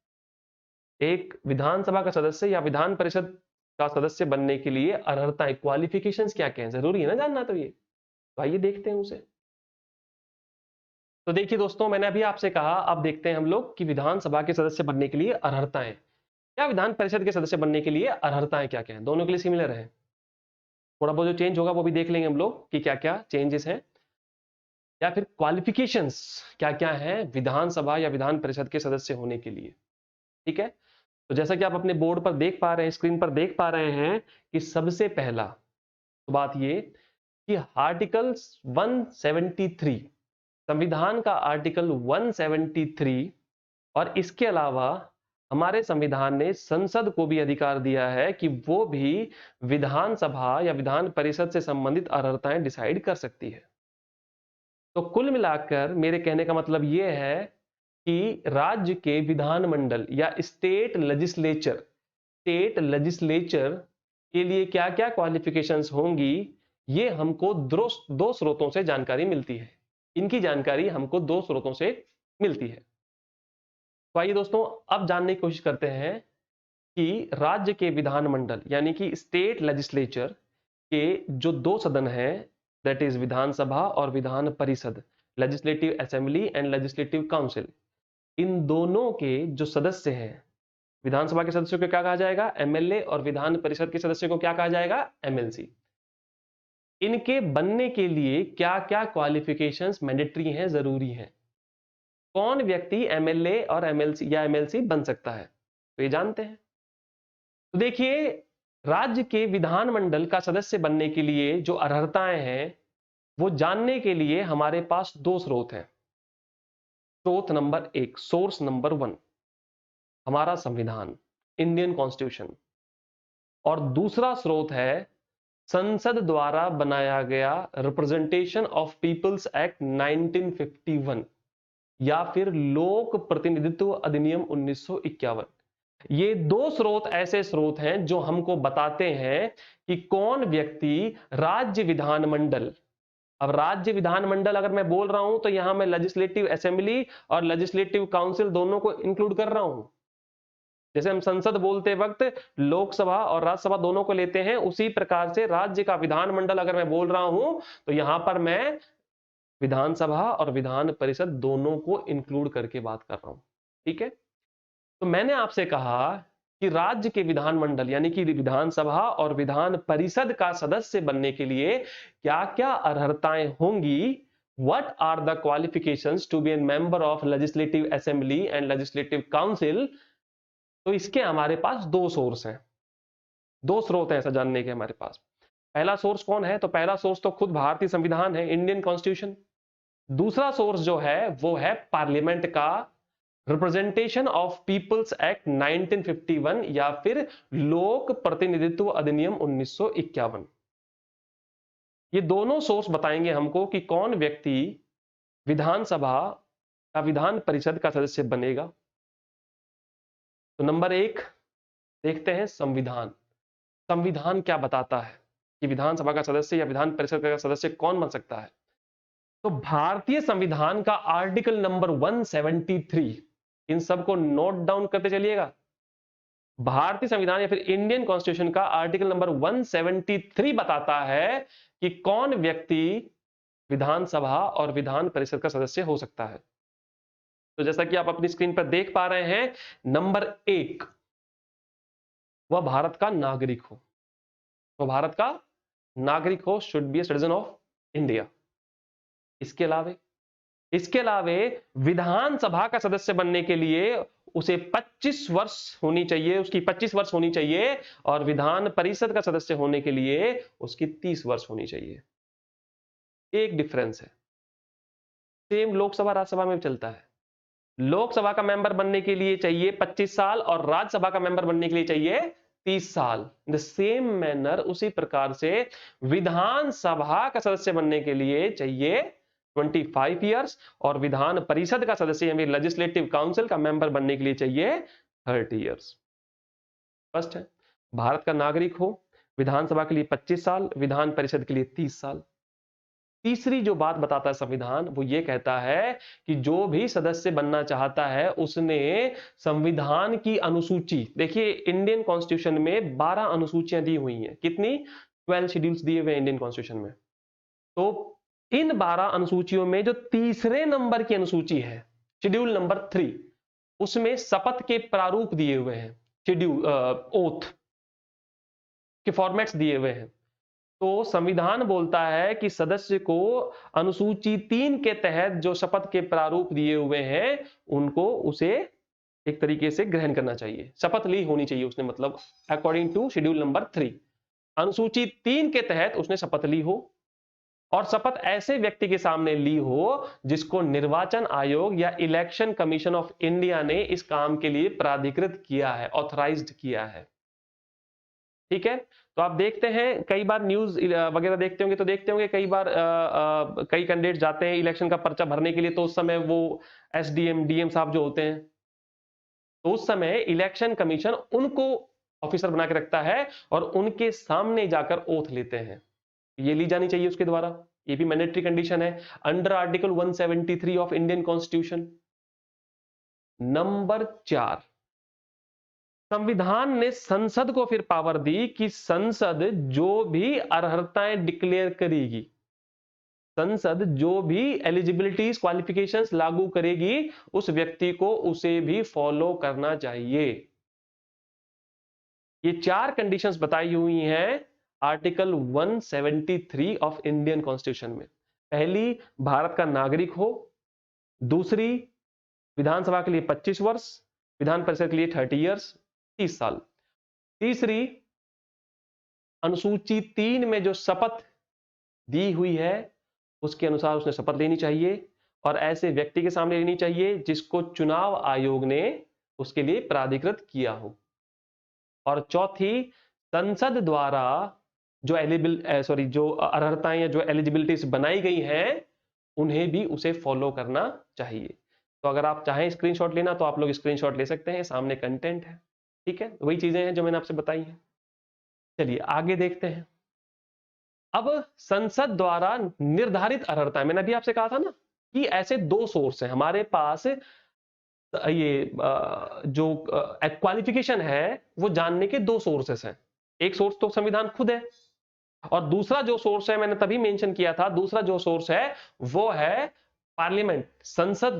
एक विधानसभा का सदस्य या विधान परिषद का सदस्य बनने के लिए अर्हताएं, क्वालिफिकेशंस क्या क्या हैं, जरूरी है ना जानना। तो ये तो आइए देखते हैं उसे। तो देखिए दोस्तों, मैंने अभी आपसे कहा, अब देखते हैं हम लोग कि विधानसभा के सदस्य बनने के लिए अर्हताएं या विधान परिषद के सदस्य बनने के लिए अर्हताएं क्या क्या हैं। दोनों के लिए सिमिलर है, थोड़ा बहुत जो चेंज होगा वो भी देख लेंगे हम लोग कि क्या क्या चेंजेस हैं, या फिर क्वालिफिकेशंस क्या क्या है विधानसभा या विधान परिषद के सदस्य होने के लिए। ठीक है। तो जैसा कि आप अपने बोर्ड पर देख पा रहे हैं, स्क्रीन पर देख पा रहे हैं कि सबसे पहला तो बात ये कि आर्टिकल 173, संविधान का आर्टिकल 173 और इसके अलावा हमारे संविधान ने संसद को भी अधिकार दिया है कि वो भी विधानसभा या विधान परिषद से संबंधित अर्हताएं डिसाइड कर सकती है। तो कुल मिलाकर मेरे कहने का मतलब ये है कि राज्य के विधानमंडल या स्टेट लेजिस्लेचर के लिए क्या क्या क्वालिफिकेशंस होंगी, ये हमको दो स्रोतों से जानकारी मिलती है। इनकी जानकारी हमको दो स्रोतों से मिलती है। तो आइए दोस्तों, अब जानने की कोशिश करते हैं कि राज्य के विधानमंडल यानी कि स्टेट लेजिस्लेचर के जो दो सदन हैं, दैट इज विधानसभा और विधान परिषद, legislative assembly and legislative council, इन दोनों के जो सदस्य हैं, विधानसभा के सदस्यों को क्या कहा जाएगा? एमएलए, और विधान परिषद के सदस्यों को क्या कहा जाएगा? एमएलसी। इनके बनने के लिए क्या क्या क्वालिफिकेशंस मैंडेटरी हैं, जरूरी हैं? कौन व्यक्ति एमएलए और एमएलसी या एमएलसी बन सकता है, तो ये जानते हैं। तो देखिए, राज्य के विधानमंडल का सदस्य बनने के लिए जो अर्हताएं हैं, वो जानने के लिए हमारे पास दो स्रोत हैं। स्रोत नंबर एक, सोर्स नंबर वन, हमारा संविधान, इंडियन कॉन्स्टिट्यूशन, और दूसरा स्रोत है संसद द्वारा बनाया गया रिप्रेजेंटेशन ऑफ पीपल्स एक्ट 1951 या फिर लोक प्रतिनिधित्व अधिनियम 1951। ये दो स्रोत ऐसे स्रोत हैं जो हमको बताते हैं कि कौन व्यक्ति राज्य विधानमंडल, अब राज्य विधानमंडल अगर मैं बोल रहा हूं तो यहां मैं लेजिस्लेटिव असेंबली और लेजिस्लेटिव काउंसिल दोनों को इंक्लूड कर रहा हूं। जैसे हम संसद बोलते वक्त लोकसभा और राज्यसभा दोनों को लेते हैं, उसी प्रकार से राज्य का विधानमंडल अगर मैं बोल रहा हूं तो यहां पर मैं विधानसभा और विधान परिषद दोनों को इंक्लूड करके बात कर रहा हूं। ठीक है, तो मैंने आपसे कहा कि राज्य के विधानमंडल यानी कि विधानसभा और विधान परिषद का सदस्य बनने के लिए क्या क्या अर्हताएं होंगी, what are the qualifications to be an member of legislative assembly and legislative council. तो इसके हमारे पास दो सोर्स हैं, दो स्रोत हैं ऐसा जानने के हमारे पास। पहला सोर्स कौन है? तो पहला सोर्स तो खुद भारतीय संविधान है, इंडियन कॉन्स्टिट्यूशन। दूसरा सोर्स जो है वो है पार्लियामेंट का रिप्रेजेंटेशन ऑफ पीपल्स एक्ट 1951 या फिर लोक प्रतिनिधित्व अधिनियम 1951। ये दोनों सोर्स बताएंगे हमको कि कौन व्यक्ति विधानसभा या विधान परिषद का सदस्य बनेगा। तो नंबर एक देखते हैं संविधान। संविधान क्या बताता है कि विधानसभा का सदस्य या विधान परिषद का सदस्य कौन बन सकता है? तो भारतीय संविधान का आर्टिकल नंबर 173, इन सबको नोट डाउन करते चलिएगा। भारतीय संविधान या फिर इंडियन कॉन्स्टिट्यूशन का आर्टिकल नंबर 173 बताता है कि कौन व्यक्ति विधानसभा और विधान परिषद का सदस्य हो सकता है। तो जैसा कि आप अपनी स्क्रीन पर देख पा रहे हैं, नंबर एक, वह भारत का नागरिक हो, वह भारत का नागरिक हो, should be a citizen of India. इसके अलावे विधानसभा का सदस्य बनने के लिए उसे 25 वर्ष होनी चाहिए, उसकी 25 वर्ष होनी चाहिए, और विधान परिषद का सदस्य होने के लिए उसकी 30 वर्ष होनी चाहिए। एक डिफरेंस है, सेम लोकसभा राज्यसभा में चलता है। लोकसभा का मेंबर बनने के लिए चाहिए 25 साल और राज्यसभा का मेंबर बनने के लिए चाहिए 30 साल। द सेम मैनर, उसी प्रकार से विधानसभा का सदस्य बनने के लिए चाहिए 25 इयर्स और विधान परिषद का सदस्य यानी लेजिस्लेटिव काउंसिल का मेंबर बनने के लिए चाहिए 30 इयर्स। फर्स्ट है, भारत का नागरिक हो, विधानसभा के लिए 25 साल, विधान परिषद के लिए 30 साल। तीसरी जो बात बताता है संविधान, वो ये कहता है कि जो भी सदस्य बनना चाहता है उसने संविधान की अनुसूची, देखिए इंडियन कॉन्स्टिट्यूशन में 12 अनुसूचियां दी हुई हैं। कितनी? 12 शेड्यूल्स दिए हुए इंडियन कॉन्स्टिट्यूशन में। तो इन 12 अनुसूचियों में जो तीसरे नंबर की अनुसूची है, शेड्यूल नंबर 3, उसमें शपथ के प्रारूप दिए हुए हैं, शेड्यूल ओथ के फॉर्मेट्स दिए हुए हैं। तो संविधान बोलता है कि सदस्य को अनुसूची 3 के तहत जो शपथ के प्रारूप दिए हुए हैं उनको उसे एक तरीके से ग्रहण करना चाहिए, शपथ ली होनी चाहिए उसने, मतलब अकॉर्डिंग टू शेड्यूल नंबर 3, अनुसूची 3 के तहत उसने शपथ ली हो, और शपथ ऐसे व्यक्ति के सामने ली हो जिसको निर्वाचन आयोग या इलेक्शन कमीशन ऑफ इंडिया ने इस काम के लिए प्राधिकृत किया है, ऑथराइज्ड किया है। ठीक है, तो आप देखते हैं कई बार न्यूज वगैरह देखते होंगे, तो देखते होंगे कई बार कई कैंडिडेट जाते हैं इलेक्शन का पर्चा भरने के लिए, तो उस समय वो एसडीएम डीएम साहब जो होते हैं, तो उस समय इलेक्शन कमीशन उनको ऑफिसर बना के रखता है और उनके सामने जाकर ओथ लेते हैं, ये ली जानी चाहिए उसके द्वारा, ये भी मैंडेटरी कंडीशन है under article 173 of Indian constitution. Number 4, संविधान ने संसद को फिर पावर दी कि संसद जो भी अर्हताएं डिक्लेयर करेगी, संसद जो भी एलिजिबिलिटीज क्वालिफिकेशंस लागू करेगी, उस व्यक्ति को उसे भी फॉलो करना चाहिए। ये 4 कंडीशंस बताई हुई हैं आर्टिकल 173 ऑफ इंडियन कॉन्स्टिट्यूशन में। पहली, भारत का नागरिक हो। दूसरी, विधानसभा के लिए 25 वर्ष, विधान परिषद के लिए 30 इयर्स, 30 साल। तीसरी, अनुसूची 3 में जो शपथ दी हुई है उसके अनुसार उसने शपथ लेनी चाहिए, और ऐसे व्यक्ति के सामने लेनी चाहिए जिसको चुनाव आयोग ने उसके लिए प्राधिकृत किया हो। और चौथी, संसद द्वारा जो अर्हताएं या जो एलिजिबिलिटीज बनाई गई हैं उन्हें भी उसे फॉलो करना चाहिए। तो अगर आप चाहें स्क्रीनशॉट लेना तो आप लोग स्क्रीनशॉट ले सकते हैं, सामने कंटेंट है। ठीक है, वही चीजें हैं जो मैंने आपसे बताई हैं। चलिए आगे देखते हैं। अब संसद द्वारा निर्धारित अर्हताएं, मैंने अभी आपसे कहा था ना कि ऐसे 2 सोर्स हैं हमारे पास, ये जो क्वालिफिकेशन है वो जानने के 2 सोर्सेस हैं। एक सोर्स तो संविधान खुद है, और दूसरा जो सोर्स है मैंने तभी मेंशन किया था, दूसरा जो सोर्स है वो है पार्लियामेंट, संसद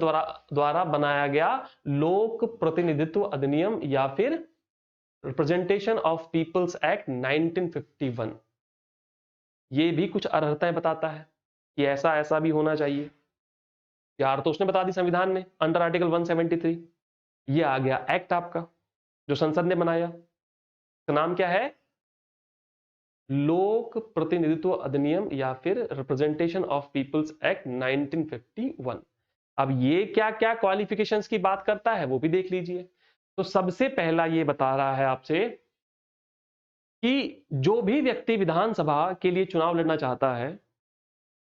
द्वारा बनाया गया लोक प्रतिनिधित्व अधिनियम या फिर रिप्रेजेंटेशन ऑफ पीपल्स एक्ट 1951। ये भी कुछ अर्हताएं बताता है कि ऐसा ऐसा भी होना चाहिए। 4 तो उसने बता दी संविधान ने अंडर आर्टिकल 173। ये आ गया एक्ट आपका जो संसद ने बनाया, इसका नाम क्या है? लोक प्रतिनिधित्व अधिनियम या फिर रिप्रेजेंटेशन ऑफ पीपल्स एक्ट 1951। अब ये क्या क्या क्वालिफिकेशंस की बात करता है वो भी देख लीजिए। तो सबसे पहला ये बता रहा है आपसे कि जो भी व्यक्ति विधानसभा के लिए चुनाव लड़ना चाहता है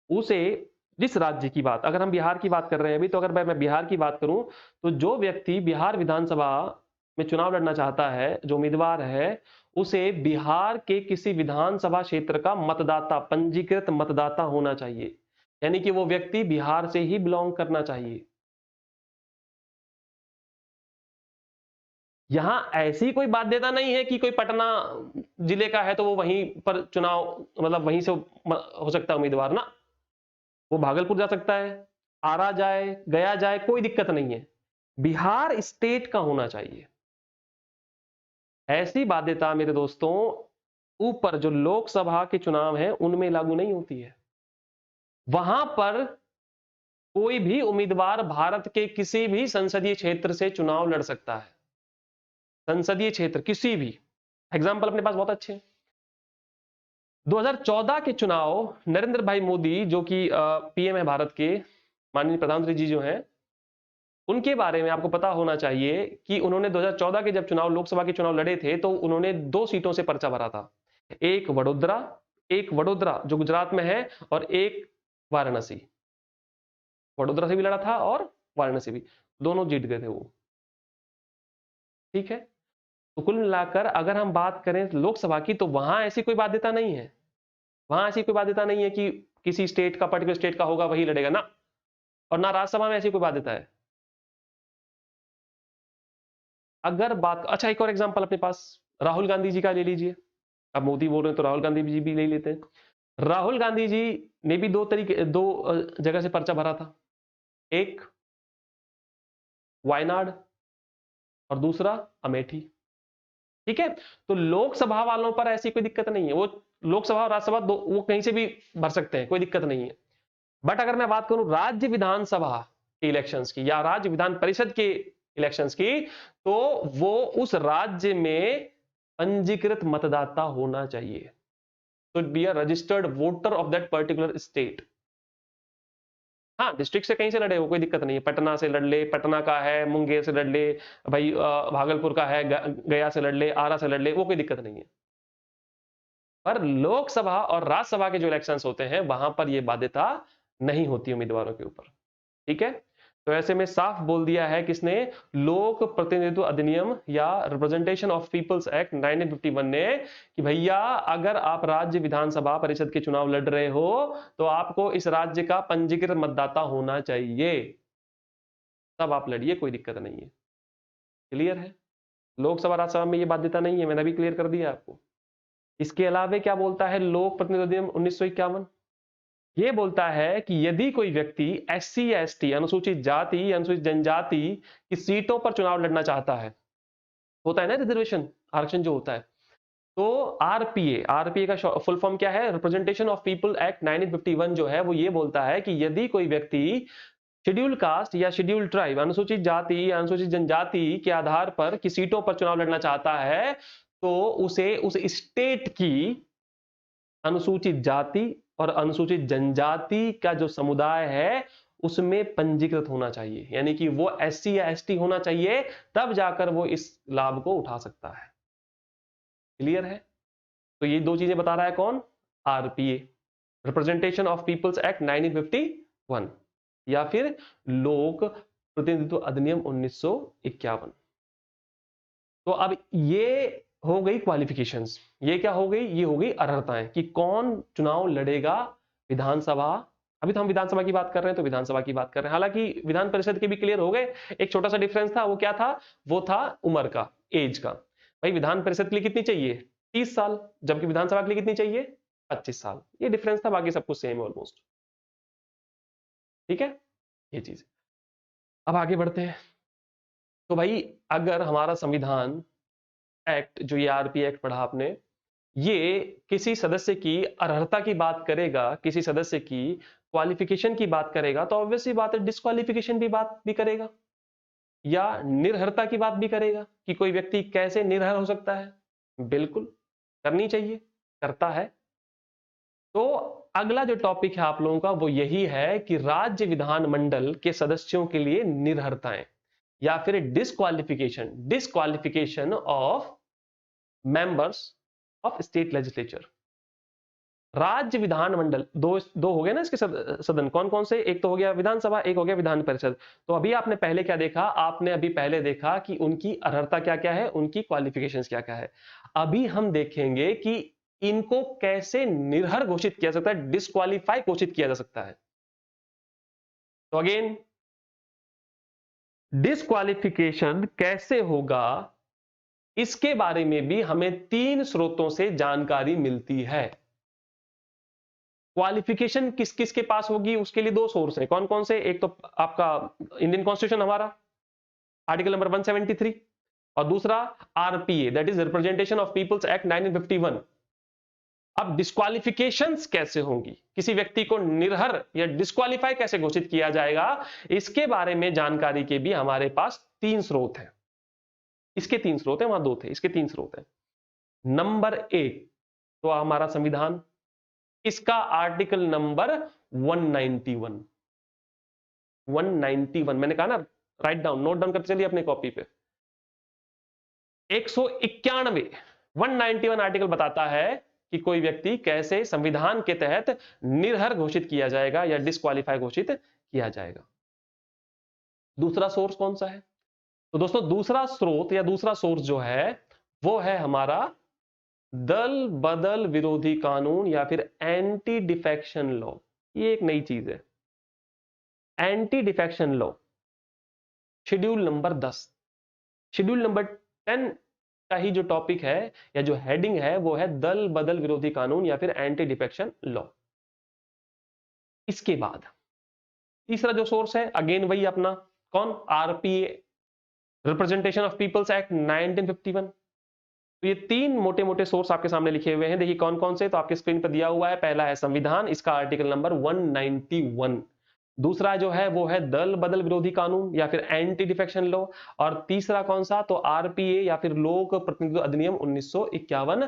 उसे, जिस राज्य की बात, अगर हम बिहार की बात कर रहे हैं अभी, तो अगर मैं बिहार की बात करूं तो जो व्यक्ति बिहार विधानसभा में चुनाव लड़ना चाहता है, जो उम्मीदवार है, उसे बिहार के किसी विधानसभा क्षेत्र का मतदाता, पंजीकृत मतदाता होना चाहिए, यानी कि वो व्यक्ति बिहार से ही बिलोंग करना चाहिए। यहां ऐसी कोई बाध्यता नहीं है कि कोई पटना जिले का है तो वो वहीं पर चुनाव, मतलब वहीं से हो सकता है उम्मीदवार ना, वो भागलपुर जा सकता है, आरा जाए, गया जाए, कोई दिक्कत नहीं है, बिहार स्टेट का होना चाहिए। ऐसी बाध्यता मेरे दोस्तों ऊपर जो लोकसभा के चुनाव है उनमें लागू नहीं होती है। वहां पर कोई भी उम्मीदवार भारत के किसी भी संसदीय क्षेत्र से चुनाव लड़ सकता है, संसदीय क्षेत्र किसी भी। एग्जाम्पल अपने पास बहुत अच्छे हैं। 2014 के चुनाव नरेंद्र भाई मोदी जो कि पीएम है भारत के, माननीय प्रधानमंत्री जी जो हैं, उनके बारे में आपको पता होना चाहिए कि उन्होंने 2014 के जब चुनाव, लोकसभा के चुनाव लड़े थे, तो उन्होंने 2 सीटों से पर्चा भरा था, एक वडोदरा जो गुजरात में है, और एक वाराणसी। वडोदरा से भी लड़ा था और वाराणसी भी, दोनों जीत गए थे वो। ठीक है, तो कुल मिलाकर अगर हम बात करें लोकसभा की, तो वहां ऐसी कोई बाध्यता नहीं है, वहां ऐसी कोई बाध्यता नहीं है कि किसी स्टेट का, पर्टिकुलर स्टेट का होगा वही लड़ेगा ना, और ना राज्यसभा में ऐसी कोई बाध्यता है। अगर बात, अच्छा एक और एग्जांपल अपने पास राहुल गांधी जी का ले लीजिए। अब मोदी बोल रहे हैं तो राहुल गांधी जी भी ले लेते हैं। राहुल गांधी जी ने भी 2 जगह से पर्चा भरा था, एक वायनाड और दूसरा अमेठी। ठीक है, तो लोकसभा वालों पर ऐसी कोई दिक्कत नहीं है, वो लोकसभा और राज्यसभा वो कहीं से भी भर सकते हैं, कोई दिक्कत नहीं है। बट अगर मैं बात करूं राज्य विधानसभा के इलेक्शंस की या राज्य विधान परिषद के इलेक्शंस की, तो वो उस राज्य में पंजीकृत मतदाता होना चाहिए, should be a registered voter of that particular state। हाँ, डिस्ट्रिक्ट से कहीं से लड़े, वो कोई दिक्कत नहीं है, पटना से लड़ ले, पटना का है, मुंगेर से लड़ ले, भाई भागलपुर का है, गया से लड़ ले, आरा से लड़ ले, वो कोई दिक्कत नहीं है। पर लोकसभा और राज्यसभा के जो इलेक्शंस होते हैं वहां पर ये बाध्यता नहीं होती उम्मीदवारों के ऊपर, ठीक है। तो ऐसे में साफ बोल दिया है किसने, लोक प्रतिनिधित्व अधिनियम या रिप्रेजेंटेशन ऑफ पीपल्स एक्ट 1951 ने, कि भैया अगर आप राज्य विधानसभा परिषद के चुनाव लड़ रहे हो तो आपको इस राज्य का पंजीकृत मतदाता होना चाहिए, तब आप लड़िए, कोई दिक्कत नहीं है। क्लियर है? लोकसभा राज्यसभा में ये बाध्यता नहीं है, मैंने अभी क्लियर कर दिया आपको। इसके अलावा क्या बोलता है लोक प्रतिनिधित्व अधिनियम 1951, ये बोलता है कि यदि कोई व्यक्ति SC या ST अनुसूचित जाति, अनुसूचित जनजाति की सीटों पर चुनाव लड़ना चाहता है, होता है ना रिजर्वेशन, आरक्षण जो होता है, तो आरपीए का फुल फॉर्म क्या है, रिप्रेजेंटेशन ऑफ पीपल एक्ट 1951 जो है वो ये बोलता है कि यदि कोई व्यक्ति शेड्यूल कास्ट या शेड्यूल ट्राइब, अनुसूचित जाति या अनुसूचित जनजाति के आधार पर की सीटों पर चुनाव लड़ना चाहता है, तो उसे उस स्टेट की अनुसूचित जाति और अनुसूचित जनजाति का जो समुदाय है उसमें पंजीकृत होना चाहिए, यानी कि वो SC या ST होना चाहिए, तब जाकर वो इस लाभ को उठा सकता है। क्लियर है? तो ये दो चीजें बता रहा है कौन, RPA, representation of peoples act 1951, या फिर लोक प्रतिनिधित्व अधिनियम 1951। तो अब ये हो गई क्वालिफिकेशंस, ये क्या हो गई, ये हो गई अर्हताएं कि कौन चुनाव लड़ेगा विधानसभा। अभी तो हम विधानसभा की बात कर रहे हैं, तो विधानसभा की बात कर रहे हैं, हालांकि विधान परिषद के भी क्लियर हो गए। एक छोटा सा डिफरेंस था, वो क्या था, वो था उम्र का, एज का। भाई विधान परिषद के लिए कितनी चाहिए, 30 साल, जबकि विधानसभा के लिए कितनी चाहिए, 25 साल। ये डिफरेंस था, बाकी सब कुछ सेम है ऑलमोस्ट, ठीक है, ये चीज। अब आगे बढ़ते हैं। तो भाई अगर हमारा संविधान एक्ट, जो ये आरपी एक्ट पढ़ा आपने, ये किसी सदस्य की अर्हता की बात करेगा, किसी सदस्य की क्वालिफिकेशन की बात करेगा, तो ऑब्वियसली बात है डिस्क्वालिफिकेशन भी बात भी करेगा, या निर्हरता की बात भी करेगा कि कोई व्यक्ति कैसे निर्हर हो सकता है। बिल्कुल करनी चाहिए, करता है। तो अगला जो टॉपिक है आप लोगों का वो यही है कि राज्य विधानमंडल के सदस्यों के लिए निर्हरताएं या फिर disqualification of members of state legislature. राज्य विधानमंडल दो हो गए ना इसके सदन, कौन कौन से, एक तो हो गया विधानसभा, एक हो गया विधान परिषद। तो अभी आपने पहले क्या देखा, आपने अभी पहले देखा कि उनकी अर्हता क्या क्या है, उनकी क्वालिफिकेशंस क्या क्या है। अभी हम देखेंगे कि इनको कैसे निर्हर घोषित किया सकता है, डिस्क्वालीफाई घोषित किया जा सकता है। तो अगेन डिस्क्वालिफिकेशन कैसे होगा, इसके बारे में भी हमें 3 स्रोतों से जानकारी मिलती है। क्वालिफिकेशन किस किस के पास होगी, उसके लिए 2 सोर्स है, कौन कौन से, एक तो आपका इंडियन कॉन्स्टिट्यूशन हमारा आर्टिकल नंबर 173, और दूसरा RPA, that is representation of peoples act 1951। अब डिस्क्वालिफिकेशंस कैसे होंगी, किसी व्यक्ति को निर्हर या डिस्क्वालीफाई कैसे घोषित किया जाएगा, इसके बारे में जानकारी के भी हमारे पास 3 स्रोत हैं। इसके 3 स्रोत हैं, वहां 2 थे, इसके 3 स्रोत हैं। नंबर 1 तो हमारा संविधान, इसका आर्टिकल नंबर 191 मैंने कहा ना, राइट डाउन, नोट डाउन करते चलिए अपने कॉपी पे। 191 आर्टिकल बताता है कि कोई व्यक्ति कैसे संविधान के तहत निर्हर घोषित किया जाएगा या डिस्क्वालीफाई घोषित किया जाएगा। दूसरा सोर्स कौन सा है, तो दोस्तों दूसरा स्रोत या दूसरा सोर्स जो है वो है हमारा दल बदल विरोधी कानून या फिर एंटी डिफेक्शन लॉ। ये एक नई चीज है, anti defection law, schedule number 10। Schedule number 10 का ही जो टॉपिक है या जो हेडिंग है वो है दल बदल विरोधी कानून या फिर एंटी डिफेक्शन लॉ। इसके बाद तीसरा जो सोर्स है अगेन वही अपना कौन, RPA, representation of peoples act 1951। तो ये 3 मोटे मोटे सोर्स आपके सामने लिखे हुए हैं, देखिए कौन कौन से, तो आपके स्क्रीन पर दिया हुआ है। पहला है संविधान, इसका आर्टिकल नंबर 191, दूसरा जो है वो है दल बदल विरोधी कानून या फिर एंटी डिफेक्शन लॉ, और तीसरा कौन सा, तो आरपीए या फिर लोक प्रतिनिधित्व अधिनियम 1951।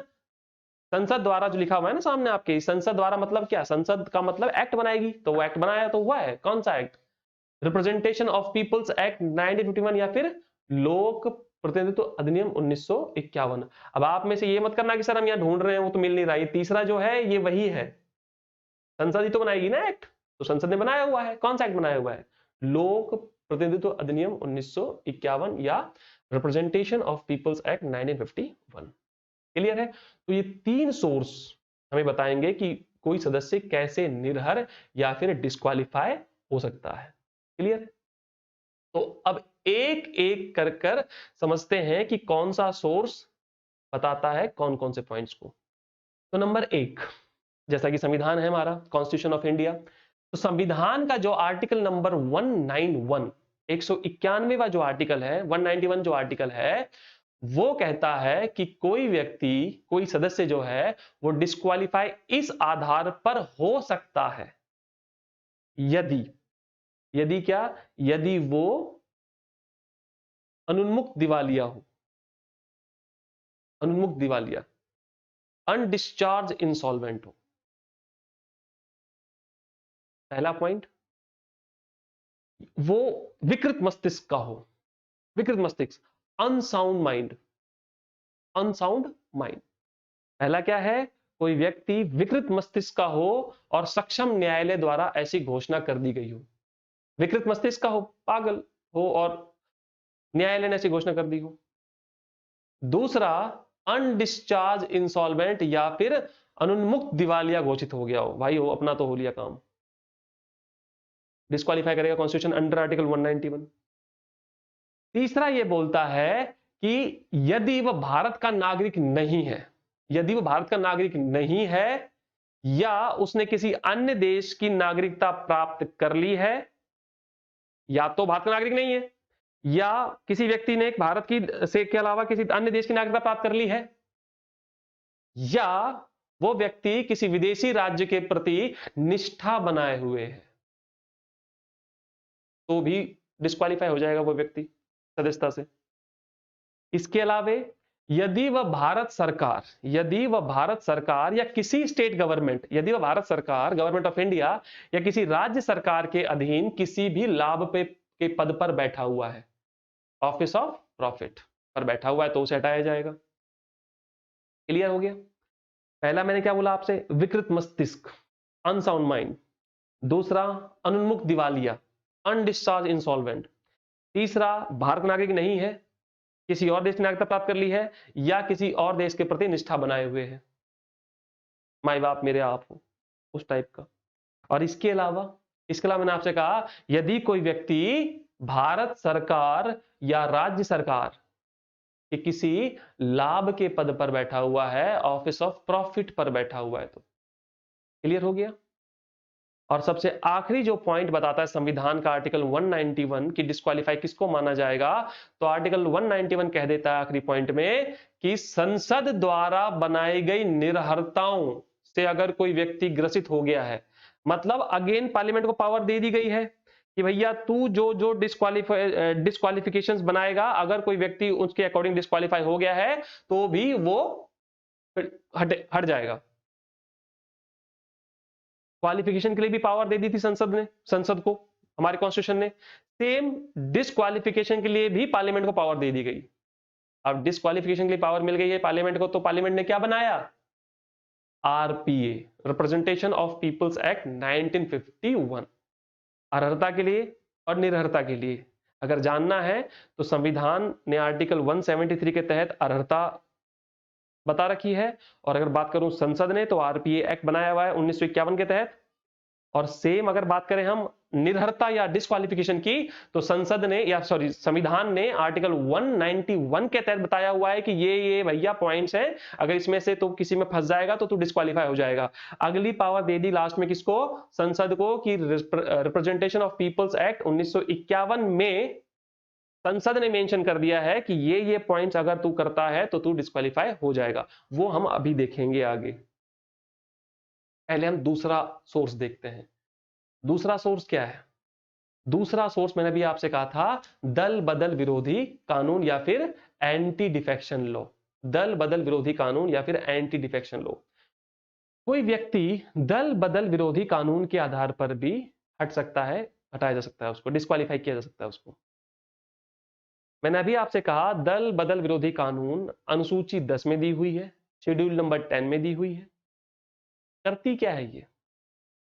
संसद द्वारा जो लिखा हुआ है ना सामने आपके, संसद द्वारा मतलब क्या, संसद का मतलब एक्ट बनाएगी, तो वो एक्ट बनाया तो हुआ है, कौन सा act, representation of peoples act 1951 या फिर लोक प्रतिनिधित्व अधिनियम 1951। अब आप में से ये मत करना कि सर हम यहाँ ढूंढ रहे हैं वो तो मिल नहीं रहा, ये तीसरा जो है ये वही है, संसद ही तो बनाएगी ना एक्ट, तो संसद ने बनाया हुआ है, कौन सा एक्ट बनाया हुआ है, लोक प्रतिनिधित्व अधिनियम 1951 या representation of peoples act 1951। Clear है? तो ये तीन सोर्स हमें बताएंगे कि कोई सदस्य कैसे निर्हर या फिर डिस्क्वालीफाई हो सकता है। क्लियर है? तो अब एक एक कर कर समझते हैं कि कौन सा सोर्स बताता है कौन कौन से पॉइंट्स को। तो नंबर एक, जैसा कि संविधान है हमारा, कॉन्स्टिट्यूशन ऑफ इंडिया, तो संविधान का जो आर्टिकल नंबर 191, 191वां जो आर्टिकल है, 191 जो आर्टिकल है, वो कहता है कि कोई व्यक्ति, कोई सदस्य जो है वो डिस्क्वालीफाई इस आधार पर हो सकता है यदि, यदि क्या, यदि वो अनुन्मुक्त दिवालिया हो, अनुन्मुक्त दिवालिया, अनडिस्चार्ज इंसॉल्वेंट हो। पहला पॉइंट, वो विकृत मस्तिष्क का हो, विकृत मस्तिष्क, अनसाउंड माइंड, अनसाउंड माइंड। पहला क्या है, कोई व्यक्ति विकृत मस्तिष्क का हो और सक्षम न्यायालय द्वारा ऐसी घोषणा कर दी गई हो, विकृत मस्तिष्क का हो, पागल हो और न्यायालय ने ऐसी घोषणा कर दी हो। दूसरा, अनडिस्चार्ज इंसॉल्वेंट या फिर अनुन्मुक्त दिवालिया घोषित हो गया हो, भाई हो अपना तो हो लिया काम, डिस्क्वालीफाई करेगा कॉन्स्टिट्यूशन अंडर आर्टिकल 191। तीसरा ये बोलता है कि यदि वह भारत का नागरिक नहीं है, यदि वह भारत का नागरिक नहीं है या उसने किसी अन्य देश की नागरिकता प्राप्त कर ली है, या तो भारत का नागरिक नहीं है या किसी व्यक्ति ने भारत की से के अलावा किसी अन्य देश की नागरिकता प्राप्त कर ली है, या वो व्यक्ति किसी विदेशी राज्य के प्रति निष्ठा बनाए हुए है, तो भी डिस्क्वालीफाई हो जाएगा वो व्यक्ति सदस्यता से। इसके अलावा यदि वह भारत सरकार, यदि वह भारत सरकार या किसी स्टेट गवर्नमेंट, यदि वह भारत सरकार, गवर्नमेंट ऑफ इंडिया या किसी राज्य सरकार के अधीन किसी भी लाभ पे के पद पर बैठा हुआ है, ऑफिस ऑफ प्रॉफिट पर बैठा हुआ है, तो उसे हटाया जाएगा। क्लियर हो गया? पहला मैंने क्या बोला आपसे, विकृत मस्तिष्क, अनसाउंड माइंड। दूसरा, अनुन्मुक्त दिवालिया, अनडिस्चार्ज इंसॉल्वेंट। तीसरा, भारत नागरिक नहीं है, किसी और देश की नागरिकता प्राप्त कर ली है या किसी और देश के प्रति निष्ठा बनाए हुए है, माई बाप मेरे आप हो, उस टाइप का। और इसके अलावा मैंने आपसे कहा, यदि कोई व्यक्ति भारत सरकार या राज्य सरकार के किसी लाभ के पद पर बैठा हुआ है, ऑफिस ऑफ प्रॉफिट पर बैठा हुआ है, तो क्लियर हो गया। और सबसे आखिरी जो पॉइंट बताता है संविधान का आर्टिकल 191 की डिस्क्वालीफाई किसको माना जाएगा, तो आर्टिकल 191 कह देता है आखिरी पॉइंट में कि संसद द्वारा बनाई गई निर्हरताओं से अगर कोई व्यक्ति ग्रसित हो गया है, मतलब अगेन पार्लियामेंट को पावर दे दी गई है कि भैया तू जो जो डिस्क्वालिफिकेशंस बनाएगा, अगर कोई व्यक्ति उसके अकॉर्डिंग डिस्क्वालीफाई हो गया है तो भी वो हट जाएगा। क्वालिफिकेशन के लिए भी पावर दे दी थी संसद ने, संसद को, हमारे कॉन्स्टिट्यूशन ने। सेम डिस्क्वालिफिकेशन के लिए भी पार्लियामेंट को पावर दे दी गई। अब डिस्क्वालिफिकेशन के लिए पावर मिल गई है पार्लियामेंट को, तो पार्लियामेंट ने क्या बनाया, RPA, representation of peoples act 1951, अर्हता के लिए और निरर्हता के लिए। अगर जानना है तो संविधान ने आर्टिकल 173 के तहत अर्हता बता रखी है, और अगर बात करूं संसद ने तो आरपीए एक्ट बनाया हुआ है 1951 के तहत। और सेम अगर बात करें हम निर्हरता या डिस्क्वालिफिकेशन की, तो संसद ने या सॉरी संविधान ने आर्टिकल 191 के तहत बताया हुआ है कि ये भैया पॉइंट्स हैं, अगर इसमें से तो किसी में फंस जाएगा तो तू डिस्क्वालीफाई हो जाएगा। अगली पावर दे दी लास्ट में किसको, संसद को, कि रिप्रेजेंटेशन ऑफ पीपल्स एक्ट 1951 में संसद ने मेंशन कर दिया है कि ये पॉइंट्स अगर तू करता है तो तू डिस्क्वालीफाई हो जाएगा। वो हम अभी देखेंगे आगे। पहले हम दूसरा सोर्स देखते हैं। दूसरा सोर्स क्या है, दूसरा सोर्स मैंने भी आपसे कहा था, दल बदल विरोधी कानून या फिर एंटी डिफेक्शन लॉ। दल बदल विरोधी कानून या फिर एंटी डिफेक्शन लॉ। कोई व्यक्ति दल बदल विरोधी कानून के आधार पर भी हट सकता है, हटाया जा सकता है, उसको डिस्क्वालीफाई किया जा सकता है उसको। मैंने अभी आपसे कहा दल बदल विरोधी कानून अनुसूची 10 में दी हुई है, शेड्यूल नंबर 10 में दी हुई है। करती क्या है ये?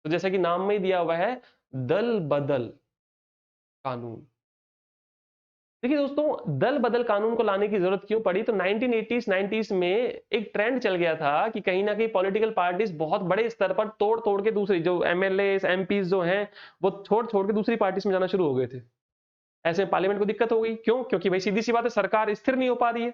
तो जैसा कि नाम में ही दिया हुआ है, दल बदल कानून। देखिए दोस्तों, दल बदल कानून को लाने की जरूरत क्यों पड़ी? तो 1980s 90s में एक ट्रेंड चल गया था कि कहीं ना कहीं पॉलिटिकल पार्टीज बहुत बड़े स्तर पर तोड़ तोड़ के दूसरी जो एमएलए एमपीज जो हैं वो छोड़ छोड़ के दूसरी पार्टीज में जाना शुरू हो गए थे। ऐसे में पार्लियामेंट को दिक्कत हो गई। क्यों? क्योंकि भाई सीधी सी बात है, सरकार स्थिर नहीं हो पा रही है,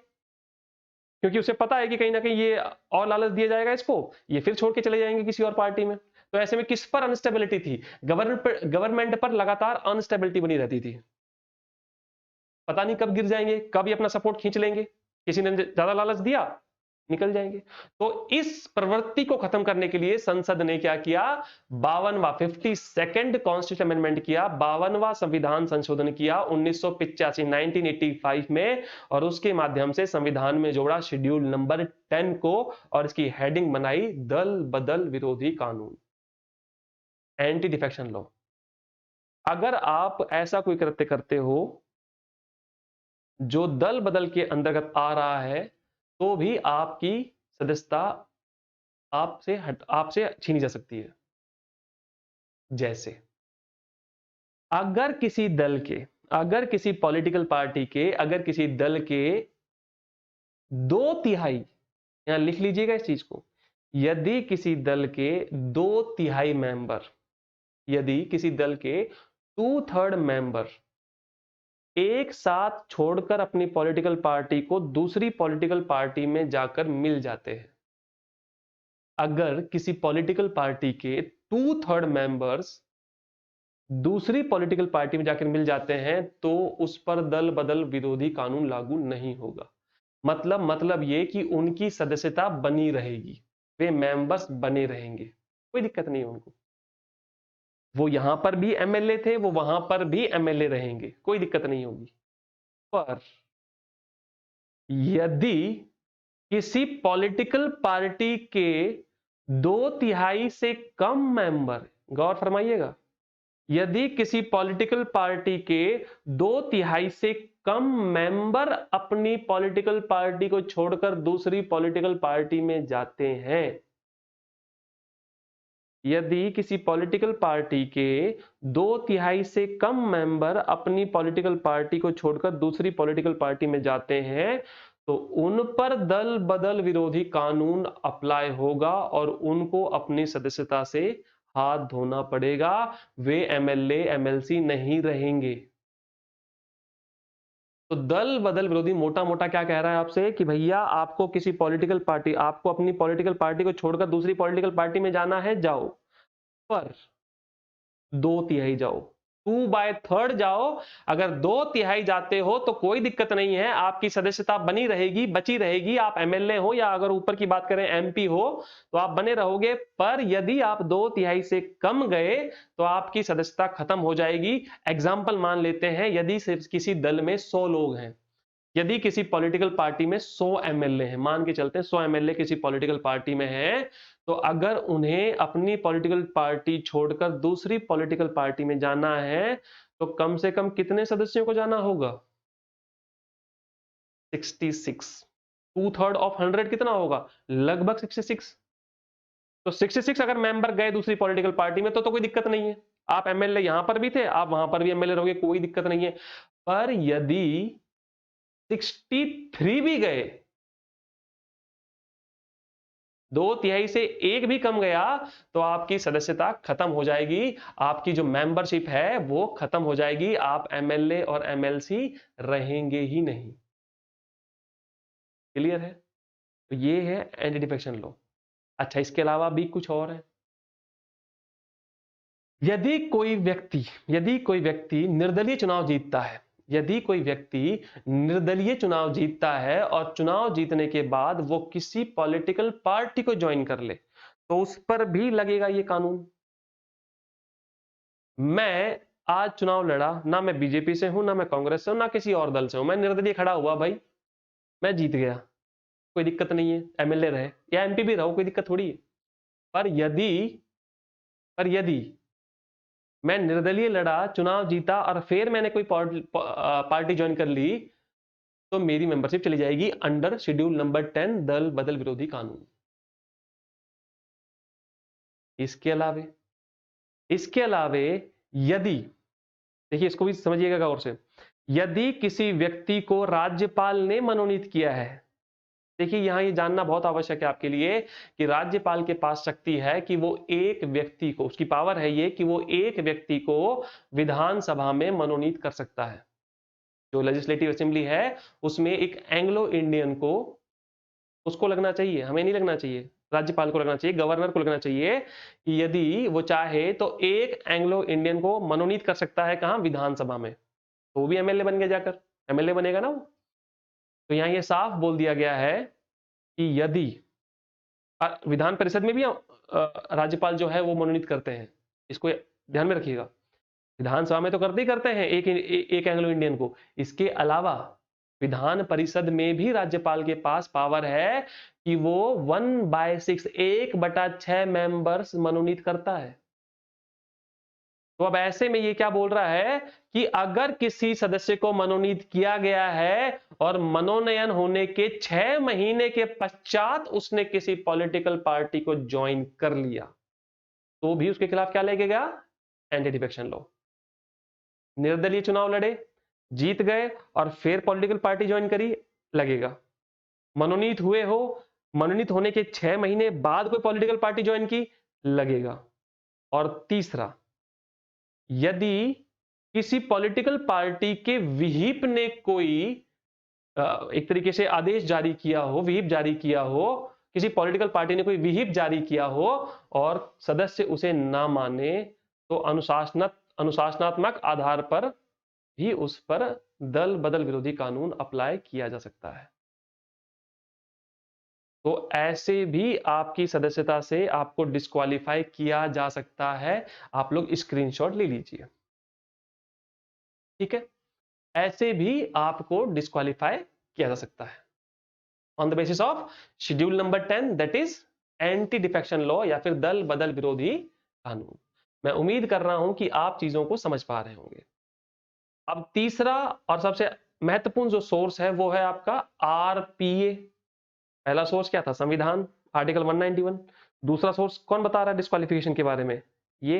क्योंकि उसे पता है कि कहीं ना कहीं ये और लालच दिया जाएगा इसको, ये फिर छोड़ के चले जाएंगे किसी और पार्टी में। तो ऐसे में किस पर अनस्टेबिलिटी थी? गवर्नमेंट पर लगातार अनस्टेबिलिटी बनी रहती थी। पता नहीं कब गिर जाएंगे, कब ये अपना सपोर्ट खींच लेंगे, किसी ने ज्यादा लालच दिया, निकल जाएंगे। तो इस प्रवृत्ति को खत्म करने के लिए संसद ने क्या किया? 52वां 52nd कॉन्स्टिट्यूशन अमेंडमेंट किया, 52वां संविधान संशोधन किया 1985 1985 में, और उसके माध्यम से संविधान में जोड़ा शेड्यूल नंबर 10 को, और इसकी हेडिंग बनाई दल बदल विरोधी कानून, एंटी डिफेक्शन लॉ। अगर आप ऐसा कोई कृत्य करते हो जो दल बदल के अंतर्गत आ रहा है, तो भी आपकी सदस्यता आपसे छीनी जा सकती है। जैसे अगर किसी दल के, अगर किसी पॉलिटिकल पार्टी के, अगर किसी दल के 2/3, यहां लिख लीजिएगा इस चीज को, यदि किसी दल के 2/3 मेंबर, यदि किसी दल के 2/3 मेंबर एक साथ छोड़कर अपनी पॉलिटिकल पार्टी को दूसरी पॉलिटिकल पार्टी में जाकर मिल जाते हैं, अगर किसी पॉलिटिकल पार्टी के 2/3 मेंबर्स दूसरी पॉलिटिकल पार्टी में जाकर मिल जाते हैं, तो उस पर दल बदल विरोधी कानून लागू नहीं होगा। मतलब ये कि उनकी सदस्यता बनी रहेगी, वे मेंबर्स बने रहेंगे, कोई दिक्कत नहीं है उनको। वो यहां पर भी एमएलए थे, वो वहां पर भी एमएलए रहेंगे, कोई दिक्कत नहीं होगी। पर यदि किसी पॉलिटिकल पार्टी के 2/3 से कम मेंबर, गौर फरमाइएगा, यदि किसी पॉलिटिकल पार्टी के 2/3 से कम मेंबर अपनी पॉलिटिकल पार्टी को छोड़कर दूसरी पॉलिटिकल पार्टी में जाते हैं, यदि किसी पॉलिटिकल पार्टी के 2/3 से कम मेंबर अपनी पॉलिटिकल पार्टी को छोड़कर दूसरी पॉलिटिकल पार्टी में जाते हैं, तो उन पर दल बदल विरोधी कानून अप्लाई होगा और उनको अपनी सदस्यता से हाथ धोना पड़ेगा, वे एमएलए एमएलसी नहीं रहेंगे। तो दल बदल विरोधी मोटा मोटा क्या कह रहा है आपसे कि भैया आपको किसी पॉलिटिकल पार्टी, आपको अपनी पॉलिटिकल पार्टी को छोड़कर दूसरी पॉलिटिकल पार्टी में जाना है, जाओ, पर 2/3 जाओ, 2/3 जाओ। अगर 2/3 जाते हो तो कोई दिक्कत नहीं है, आपकी सदस्यता बनी रहेगी, बची रहेगी, आप एमएलए हो या अगर ऊपर की बात करें एमपी हो तो आप बने रहोगे। पर यदि आप 2/3 से कम गए तो आपकी सदस्यता खत्म हो जाएगी। एग्जाम्पल मान लेते हैं, यदि सिर्फ किसी दल में 100 लोग हैं, यदि किसी पॉलिटिकल पार्टी में 100 एमएलए हैं, मान के चलते हैं 100 एमएलए किसी पॉलिटिकल पार्टी में है, तो अगर उन्हें अपनी पॉलिटिकल पार्टी छोड़कर दूसरी पॉलिटिकल पार्टी में जाना है, तो कम से कम कितने सदस्यों को जाना होगा? 66। 2/3 ऑफ 100 कितना होगा? लगभग 66। तो 66 अगर मेंबर गए दूसरी पॉलिटिकल पार्टी में तो कोई दिक्कत नहीं है। आप एमएलए यहां पर भी थे, आप वहां पर भी एमएलए रहोगे, कोई दिक्कत नहीं है। पर यदि 63 भी गए, 2/3 से एक भी कम गया, तो आपकी सदस्यता खत्म हो जाएगी, आपकी जो मेंबरशिप है वो खत्म हो जाएगी, आप एमएलए और एमएलसी रहेंगे ही नहीं। क्लियर है? तो ये है एंटी डिफेक्शन लॉ। अच्छा, इसके अलावा भी कुछ और है। यदि कोई व्यक्ति निर्दलीय चुनाव जीतता है, यदि कोई व्यक्ति निर्दलीय चुनाव जीतता है और चुनाव जीतने के बाद वो किसी पॉलिटिकल पार्टी को ज्वाइन कर ले, तो उस पर भी लगेगा ये कानून। मैं आज चुनाव लड़ा, ना मैं बीजेपी से हूं, ना मैं कांग्रेस से हूं, ना किसी और दल से हूं, मैं निर्दलीय खड़ा हुआ भाई, मैं जीत गया, कोई दिक्कत नहीं है, एमएलए रहे या एमपी भी रहो, कोई दिक्कत थोड़ी है। पर यदि पर यदि मैं निर्दलीय लड़ा, चुनाव जीता और फिर मैंने कोई पार्टी ज्वाइन कर ली, तो मेरी मेंबरशिप चली जाएगी अंडर शेड्यूल नंबर 10 दल बदल विरोधी कानून। इसके अलावे यदि, देखिए इसको भी समझिएगा गौर से, यदि किसी व्यक्ति को राज्यपाल ने मनोनीत किया है, देखिए यहां ये जानना बहुत आवश्यक है आपके लिए कि राज्यपाल के पास शक्ति है कि वो एक व्यक्ति को, उसकी पावर है ये कि वो एक व्यक्ति को विधानसभा में मनोनीत कर सकता है। जो लेजिस्लेटिव असेंबली है उसमें एक एंग्लो इंडियन को, उसको लगना चाहिए, हमें नहीं लगना चाहिए, राज्यपाल को लगना चाहिए, गवर्नर को लगना चाहिए कि यदि वो चाहे तो एक एंग्लो इंडियन को मनोनीत कर सकता है, कहां, विधानसभा में, तो वो भी एमएलए बन गया, जाकर एमएलए बनेगा ना वो। तो यहां ये साफ बोल दिया गया है कि यदि विधान परिषद में भी राज्यपाल जो है वो मनोनीत करते हैं, इसको ध्यान में रखिएगा। विधानसभा में तो करते ही करते हैं एक एंग्लो इंडियन को, इसके अलावा विधान परिषद में भी राज्यपाल के पास पावर है कि वो 1/6 1/6 मेंबर्स मनोनीत करता है। तो अब ऐसे में ये क्या बोल रहा है कि अगर किसी सदस्य को मनोनीत किया गया है और मनोनयन होने के 6 महीने के पश्चात उसने किसी पॉलिटिकल पार्टी को ज्वाइन कर लिया, तो भी उसके खिलाफ क्या लगेगा, एंटी डिफेक्शन लॉ। निर्दलीय चुनाव लड़े, जीत गए और फिर पॉलिटिकल पार्टी ज्वाइन करी, लगेगा। मनोनीत हुए हो, मनोनीत होने के 6 महीने बाद कोई पॉलिटिकल पार्टी ज्वाइन की, लगेगा। और तीसरा, यदि किसी पॉलिटिकल पार्टी के विहिप ने कोई एक तरीके से आदेश जारी किया हो, विहिप जारी किया हो, किसी पॉलिटिकल पार्टी ने कोई विहिप जारी किया हो और सदस्य उसे ना माने, तो अनुशासनात्मक आधार पर भी उस पर दल बदल विरोधी कानून अप्लाई किया जा सकता है। तो ऐसे भी आपकी सदस्यता से आपको डिस्क्वालीफाई किया जा सकता है। आप लोग स्क्रीनशॉट ले लीजिए, ठीक है। ऐसे भी आपको डिस्क्वालीफाई किया जा सकता है on the basis of schedule number 10 that is anti defection law या फिर दल बदल विरोधी कानून। मैं उम्मीद कर रहा हूं कि आप चीजों को समझ पा रहे होंगे। अब तीसरा और सबसे महत्वपूर्ण जो सोर्स है वो है आपका आरपीए। पहला सोर्स क्या था, संविधान आर्टिकल 191। दूसरा सोर्स कौन बता रहा है डिस्क्वालिफिकेशन के बारे में, ये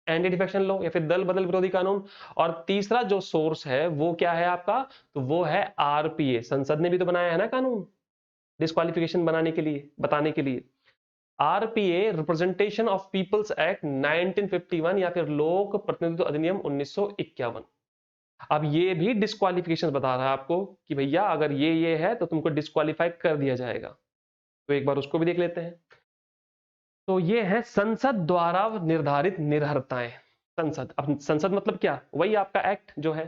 एंटी डिफेक्शन लॉ या फिर दल बदल विरोधी कानून। और तीसरा जो सोर्स है वो क्या है आपका, तो वो है आरपीए। संसद ने भी तो बनाया है ना कानून डिस्क्वालिफिकेशन बनाने के लिए, बताने के लिए। RPA representation of peoples act 1951 या फिर लोक प्रतिनिधित्व अधिनियम 1951। अब ये भी डिस्क्वालिफिकेशन बता रहा है आपको कि भैया अगर ये है तो तुमको डिस्क्वालीफाई कर दिया जाएगा। तो एक बार उसको भी देख लेते हैं। तो ये है संसद द्वारा निर्धारित निर्हरताएं। संसद, अब संसद मतलब क्या, वही आपका एक्ट जो है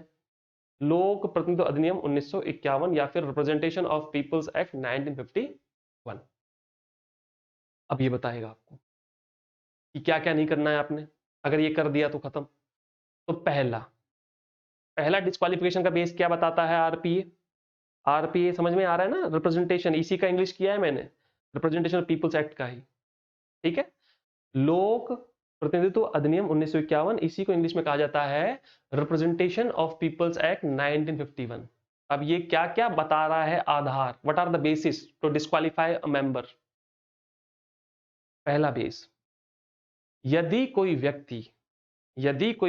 लोक प्रतिनिधित्व अधिनियम 1951 या फिर रिप्रेजेंटेशन ऑफ पीपल्स एक्ट 1951। अब ये बताएगा आपको कि क्या क्या नहीं करना है आपने, अगर ये कर दिया तो खत्म। तो पहला डिस्क्वालिफिकेशन का बेस क्या बताता है, आरपीए। आरपीए समझ में आ रहा है ना, रिप्रेजेंटेशन, इसी का इंग्लिश किया है मैंने, रिप्रेजेंटेशन ऑफ पीपल्स एक्ट का ही, ठीक है। लोक प्रतिनिधित्व अधिनियम 1951, इसी को इंग्लिश में कहा जाता है रिप्रेजेंटेशन ऑफ पीपल्स एक्ट 1951। अब ये क्या क्या बता रहा है, आधार, what are the basis to disqualify a member. पहला बेस, यदि कोई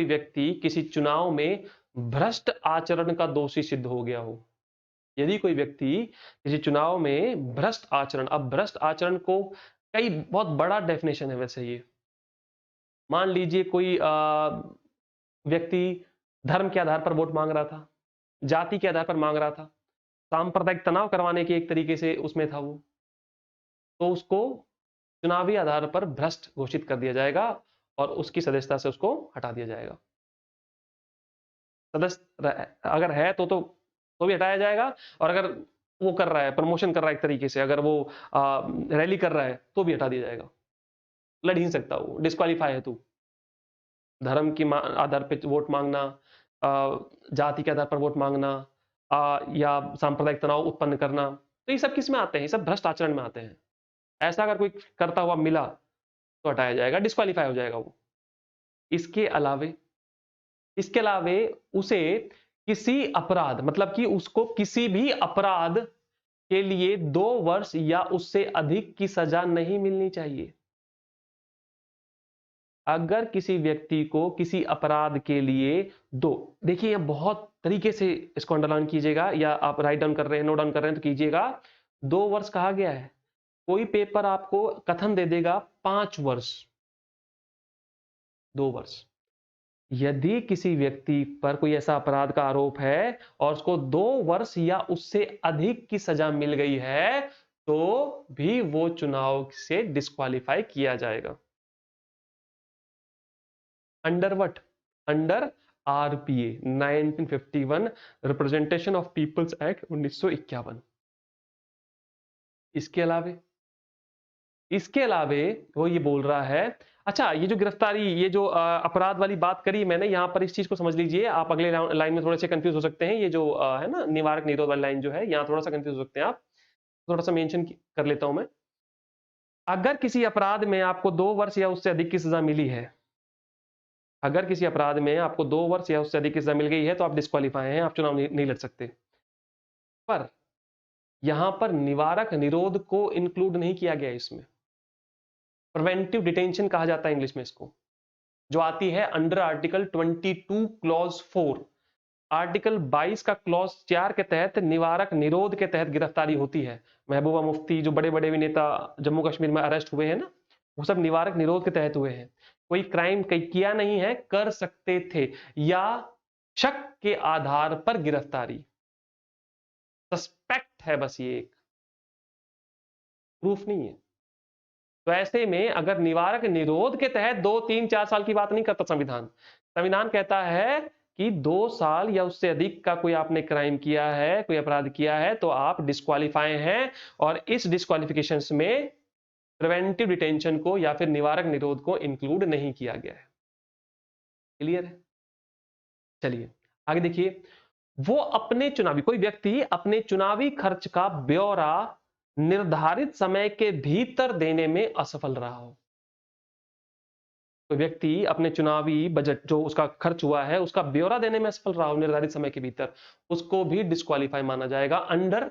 व्यक्ति किसी चुनाव में भ्रष्ट आचरण का दोषी सिद्ध हो गया हो। यदि कोई व्यक्ति किसी चुनाव में भ्रष्ट आचरण, अब भ्रष्ट आचरण को कई बहुत बड़ा डेफिनेशन है वैसे ये। मान लीजिए कोई व्यक्ति धर्म के आधार पर वोट मांग रहा था, जाति के आधार पर मांग रहा था, सांप्रदायिक तनाव करवाने के एक तरीके से उसमें था वो, तो उसको चुनावी आधार पर भ्रष्ट घोषित कर दिया जाएगा और उसकी सदस्यता से उसको हटा दिया जाएगा। सदस्य अगर है तो भी हटाया जाएगा, और अगर वो कर रहा है, प्रमोशन कर रहा है एक तरीके से, अगर वो रैली कर रहा है तो भी हटा दिया जाएगा। लड़ ही नहीं सकता, वो डिस्क्वालीफाई है तू। धर्म की आधार पर वोट मांगना, जाति के आधार पर वोट मांगना, या सांप्रदायिक तनाव उत्पन्न करना, तो ये सब किस में आते हैं? ये सब भ्रष्ट आचरण में आते हैं। ऐसा अगर कोई करता हुआ मिला तो हटाया जाएगा, डिस्क्वालीफाई हो जाएगा वो। इसके अलावे उसे किसी अपराध, मतलब कि उसको किसी भी अपराध के लिए 2 वर्ष या उससे अधिक की सजा नहीं मिलनी चाहिए। अगर किसी व्यक्ति को किसी अपराध के लिए देखिए यह बहुत तरीके से इसको अंडरलाइन कीजिएगा, या आप राइट डाउन कर रहे हैं, नोट डाउन कर रहे हैं तो कीजिएगा। 2 वर्ष कहा गया है। कोई पेपर आपको कथन दे देगा 5 वर्ष, 2 वर्ष। यदि किसी व्यक्ति पर कोई ऐसा अपराध का आरोप है और उसको 2 वर्ष या उससे अधिक की सजा मिल गई है, तो भी वो चुनाव से डिस्क्वालीफाई किया जाएगा। Under what? Under RPA 1951, representation of peoples act 1951। इसके अलावे वो ये बोल रहा है, अच्छा ये जो गिरफ्तारी, ये जो अपराध वाली बात करी मैंने, यहां पर इस चीज को समझ लीजिए। आप अगले लाइन में थोड़े से कंफ्यूज हो सकते हैं। ये जो है ना निवारक निरोध वाली लाइन जो है, यहां थोड़ा सा कंफ्यूज हो सकते हैं आप। थोड़ा सा मेंशन कर लेता हूं मैं। अगर किसी अपराध में आपको 2 वर्ष या उससे अधिक की सजा मिली है, अगर किसी अपराध में आपको 2 वर्ष या उससे अधिक की सजा मिल गई है, तो आप डिस्क्वालीफाई हैं, आप चुनाव नहीं लड़ सकते। पर यहां पर निवारक निरोध को इंक्लूड नहीं किया गया इसमें। प्रिवेंटिव डिटेंशन कहा जाता है इंग्लिश में इसको, जो आती है अंडर आर्टिकल 22 क्लॉज 4। आर्टिकल 22 का क्लॉज 4 के तहत निवारक निरोध के तहत गिरफ्तारी होती है। महबूबा मुफ्ती, जो बड़े बड़े नेता जम्मू कश्मीर में अरेस्ट हुए हैं ना, वो सब निवारक निरोध के तहत हुए हैं। कोई क्राइम किया नहीं है, कर सकते थे, या शक के आधार पर गिरफ्तारी, सस्पेक्ट है बस, ये एक प्रूफ नहीं है। तो ऐसे में अगर निवारक निरोध के तहत 2, 3, 4 साल की बात नहीं करता संविधान। संविधान कहता है कि 2 साल या उससे अधिक का कोई आपने क्राइम किया है, कोई अपराध किया है, तो आप डिस्क्वालीफाई हैं। और इस डिस्क्वालिफिकेशन में प्रिवेंटिव डिटेंशन को या फिर निवारक निरोध को इंक्लूड नहीं किया गया है। क्लियर है? चलिए आगे देखिए। कोई व्यक्ति अपने चुनावी खर्च का ब्यौरा निर्धारित समय के भीतर देने में असफल रहा हो। कोई व्यक्ति अपने चुनावी बजट जो उसका खर्च हुआ है, उसका ब्यौरा देने में असफल रहा हो निर्धारित समय के भीतर, उसको भी डिस्क्वालीफाई माना जाएगा अंडर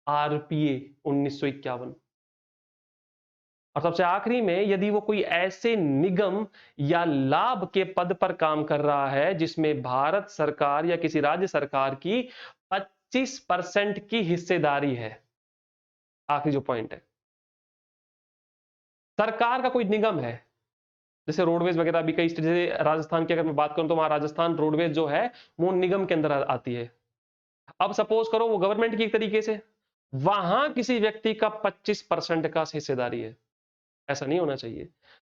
आरपीए 1951। और सबसे आखिरी में, यदि वो कोई ऐसे निगम या लाभ के पद पर काम कर रहा है जिसमें भारत सरकार या किसी राज्य सरकार की 25% की हिस्सेदारी है। आखिरी जो पॉइंट है, सरकार का कोई निगम है, जैसे रोडवेज वगैरह भी कई, जैसे राजस्थान की अगर मैं बात करूं तो वहां राजस्थान रोडवेज जो है वो निगम के अंदर आती है। अब सपोज करो वो गवर्नमेंट की एक तरीके से, वहां किसी व्यक्ति का 25% का हिस्सेदारी है। ऐसा नहीं होना चाहिए।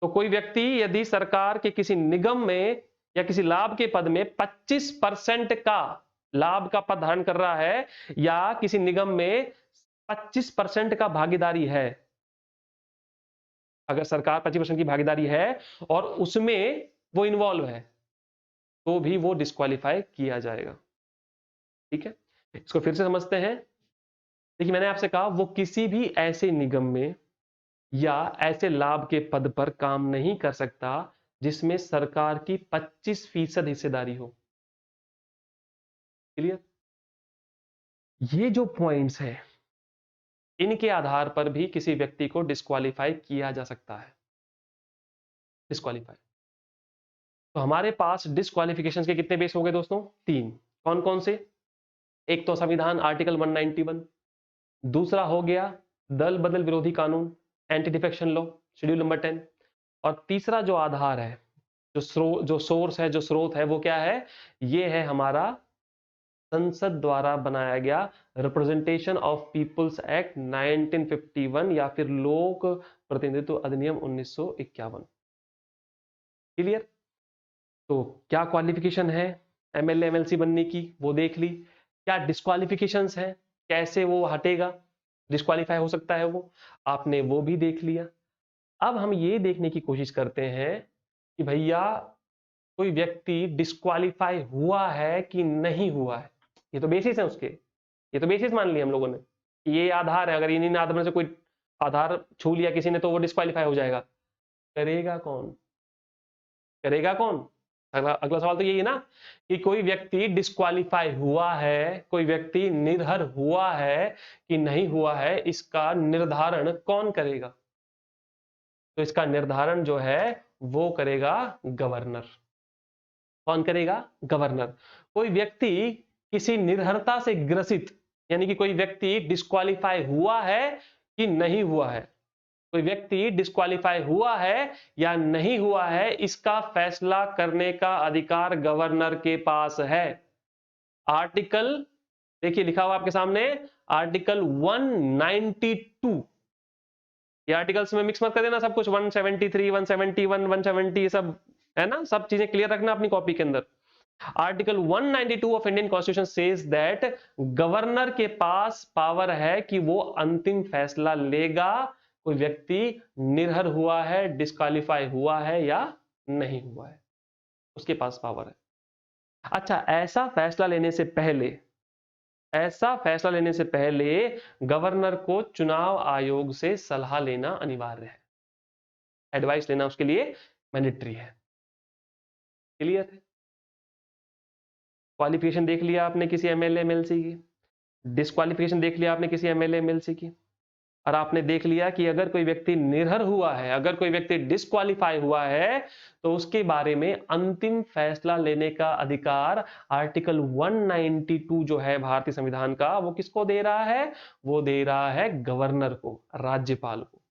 तो कोई व्यक्ति यदि सरकार के किसी निगम में या किसी लाभ के पद में 25% का लाभ का पद धारण कर रहा है, या किसी निगम में 25% का भागीदारी है, अगर सरकार 25% की भागीदारी है और उसमें वो इन्वॉल्व है, तो भी वो डिस्क्वालीफाई किया जाएगा। ठीक है, इसको फिर से समझते हैं। देखिए मैंने आपसे कहा वो किसी भी ऐसे निगम में या ऐसे लाभ के पद पर काम नहीं कर सकता जिसमें सरकार की 25% हिस्सेदारी हो। क्लियर? ये जो पॉइंट्स हैं, इनके आधार पर भी किसी व्यक्ति को डिस्क्वालीफाई किया जा सकता है। डिस्क्वालीफाई। तो हमारे पास डिस्क्वालिफिकेशन के कितने बेस हो गए दोस्तों? 3। कौन कौन से? एक तो संविधान आर्टिकल 191, दूसरा हो गया दल बदल विरोधी कानून, anti defection law schedule number 10, और तीसरा जो आधार है, जो सोर्स है, जो स्रोत है, वो क्या है? ये है हमारा संसद द्वारा बनाया गया रिप्रेजेंटेशन ऑफ पीपल्स एक्ट 1951 या फिर लोक प्रतिनिधित्व अधिनियम 1951। क्लियर? तो क्या क्वालिफिकेशन है एमएलए एमएलसी बनने की, वो देख ली। क्या डिस्क्वालिफिकेशंस है, कैसे वो हटेगा, डिस्क्वालीफाई हो सकता है वो, आपने वो भी देख लिया। अब हम ये देखने की कोशिश करते हैं कि भैया कोई व्यक्ति डिस्क्वालीफाई हुआ है कि नहीं हुआ है, ये तो बेसिस है उसके, ये तो बेसिस मान लिया हम लोगों ने, ये आधार है, अगर इन आधार में से कोई आधार छू लिया किसी ने तो वो डिस्क्वालीफाई हो जाएगा। करेगा कौन, करेगा कौन? अगला अगला सवाल तो यही है ना कि कोई व्यक्ति डिस्क्वालीफाई हुआ है, कोई व्यक्ति निर्हर हुआ है कि नहीं हुआ है, इसका निर्धारण कौन करेगा? तो इसका निर्धारण जो है वो करेगा गवर्नर। कौन करेगा? गवर्नर। कोई व्यक्ति किसी निर्हरता से ग्रसित, यानी कि कोई व्यक्ति डिस्क्वालीफाई हुआ है कि नहीं हुआ है, कोई व्यक्ति डिस्क्वालीफाई हुआ है या नहीं हुआ है, इसका फैसला करने का अधिकार गवर्नर के पास है। आर्टिकल देखिए लिखा हुआ आपके सामने, आर्टिकल 192। ये आर्टिकल्स में मिक्स मत कर देना सब कुछ, 173, 171, 170 ये सब है ना, सब चीजें क्लियर रखना अपनी कॉपी के अंदर। Article 192 of Indian constitution says that governor के पास पावर है कि वो अंतिम फैसला लेगा कोई व्यक्ति निर्हर हुआ है, डिस्क्वालीफाई हुआ है या नहीं हुआ है, उसके पास पावर है। अच्छा, ऐसा फैसला लेने से पहले, ऐसा फैसला लेने से पहले गवर्नर को चुनाव आयोग से सलाह लेना अनिवार्य है, एडवाइस लेना उसके लिए मैंडेटरी है। क्लियर है? क्वालिफिकेशन देख लिया आपने किसी एमएलए एमएलसी की, डिस्क्वालिफिकेशन देख लिया आपने किसी एमएलए एमएलसी की, और आपने देख लिया कि अगर कोई व्यक्ति निर्हर हुआ है, अगर कोई व्यक्ति डिस्क्वालीफाई हुआ है, तो उसके बारे में अंतिम फैसला लेने का अधिकार आर्टिकल 192 जो है भारतीय संविधान का, वो किसको दे रहा है? वो दे रहा है गवर्नर को, राज्यपाल को।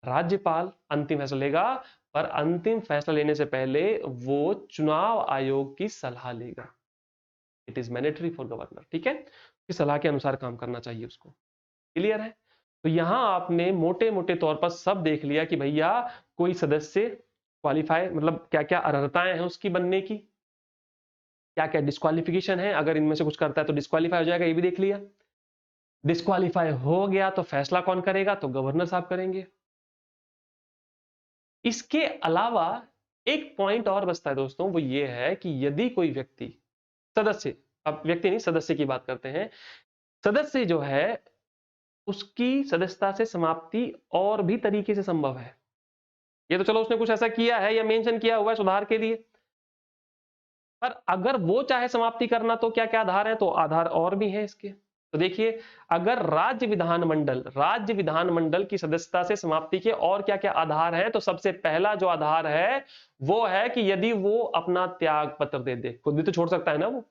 राज्यपाल अंतिम फैसला लेगा, पर अंतिम फैसला लेने से पहले वो चुनाव आयोग की सलाह लेगा। It is mandatory for governor, ठीक है? उसकी सलाह के अनुसार काम करना चाहिए उसको। क्लियर है? तो यहां आपने मोटे मोटे तौर पर सब देख लिया कि भैया कोई सदस्य क्वालिफाई मतलब क्या क्या अर्हताएं हैं उसकी बनने की, क्या क्या डिस्क्वालिफिकेशन है, अगर इनमें से कुछ करता है तो डिस्क्वालीफाई हो जाएगा, ये भी देख लिया। डिस्क्वालीफाई हो गया तो फैसला कौन करेगा? तो गवर्नर साहब करेंगे। इसके अलावा एक पॉइंट और बचता है दोस्तों, वो ये है कि यदि कोई व्यक्ति सदस्य, अब व्यक्ति नहीं सदस्य की बात करते हैं, सदस्य जो है उसकी सदस्यता से समाप्ति और भी तरीके से संभव है। ये तो चलो उसने कुछ ऐसा किया है या मेंशन किया हुआ है सुधार के लिए, पर अगर वो चाहे समाप्ति करना तो क्या क्या आधार है? तो आधार और भी है इसके। तो देखिए, अगर राज्य विधानमंडल की सदस्यता से समाप्ति के और क्या क्या आधार हैं, तो सबसे पहला जो आधार है वो है कि यदि वो अपना त्याग पत्र दे दे। खुद भी तो छोड़ सकता है ना वो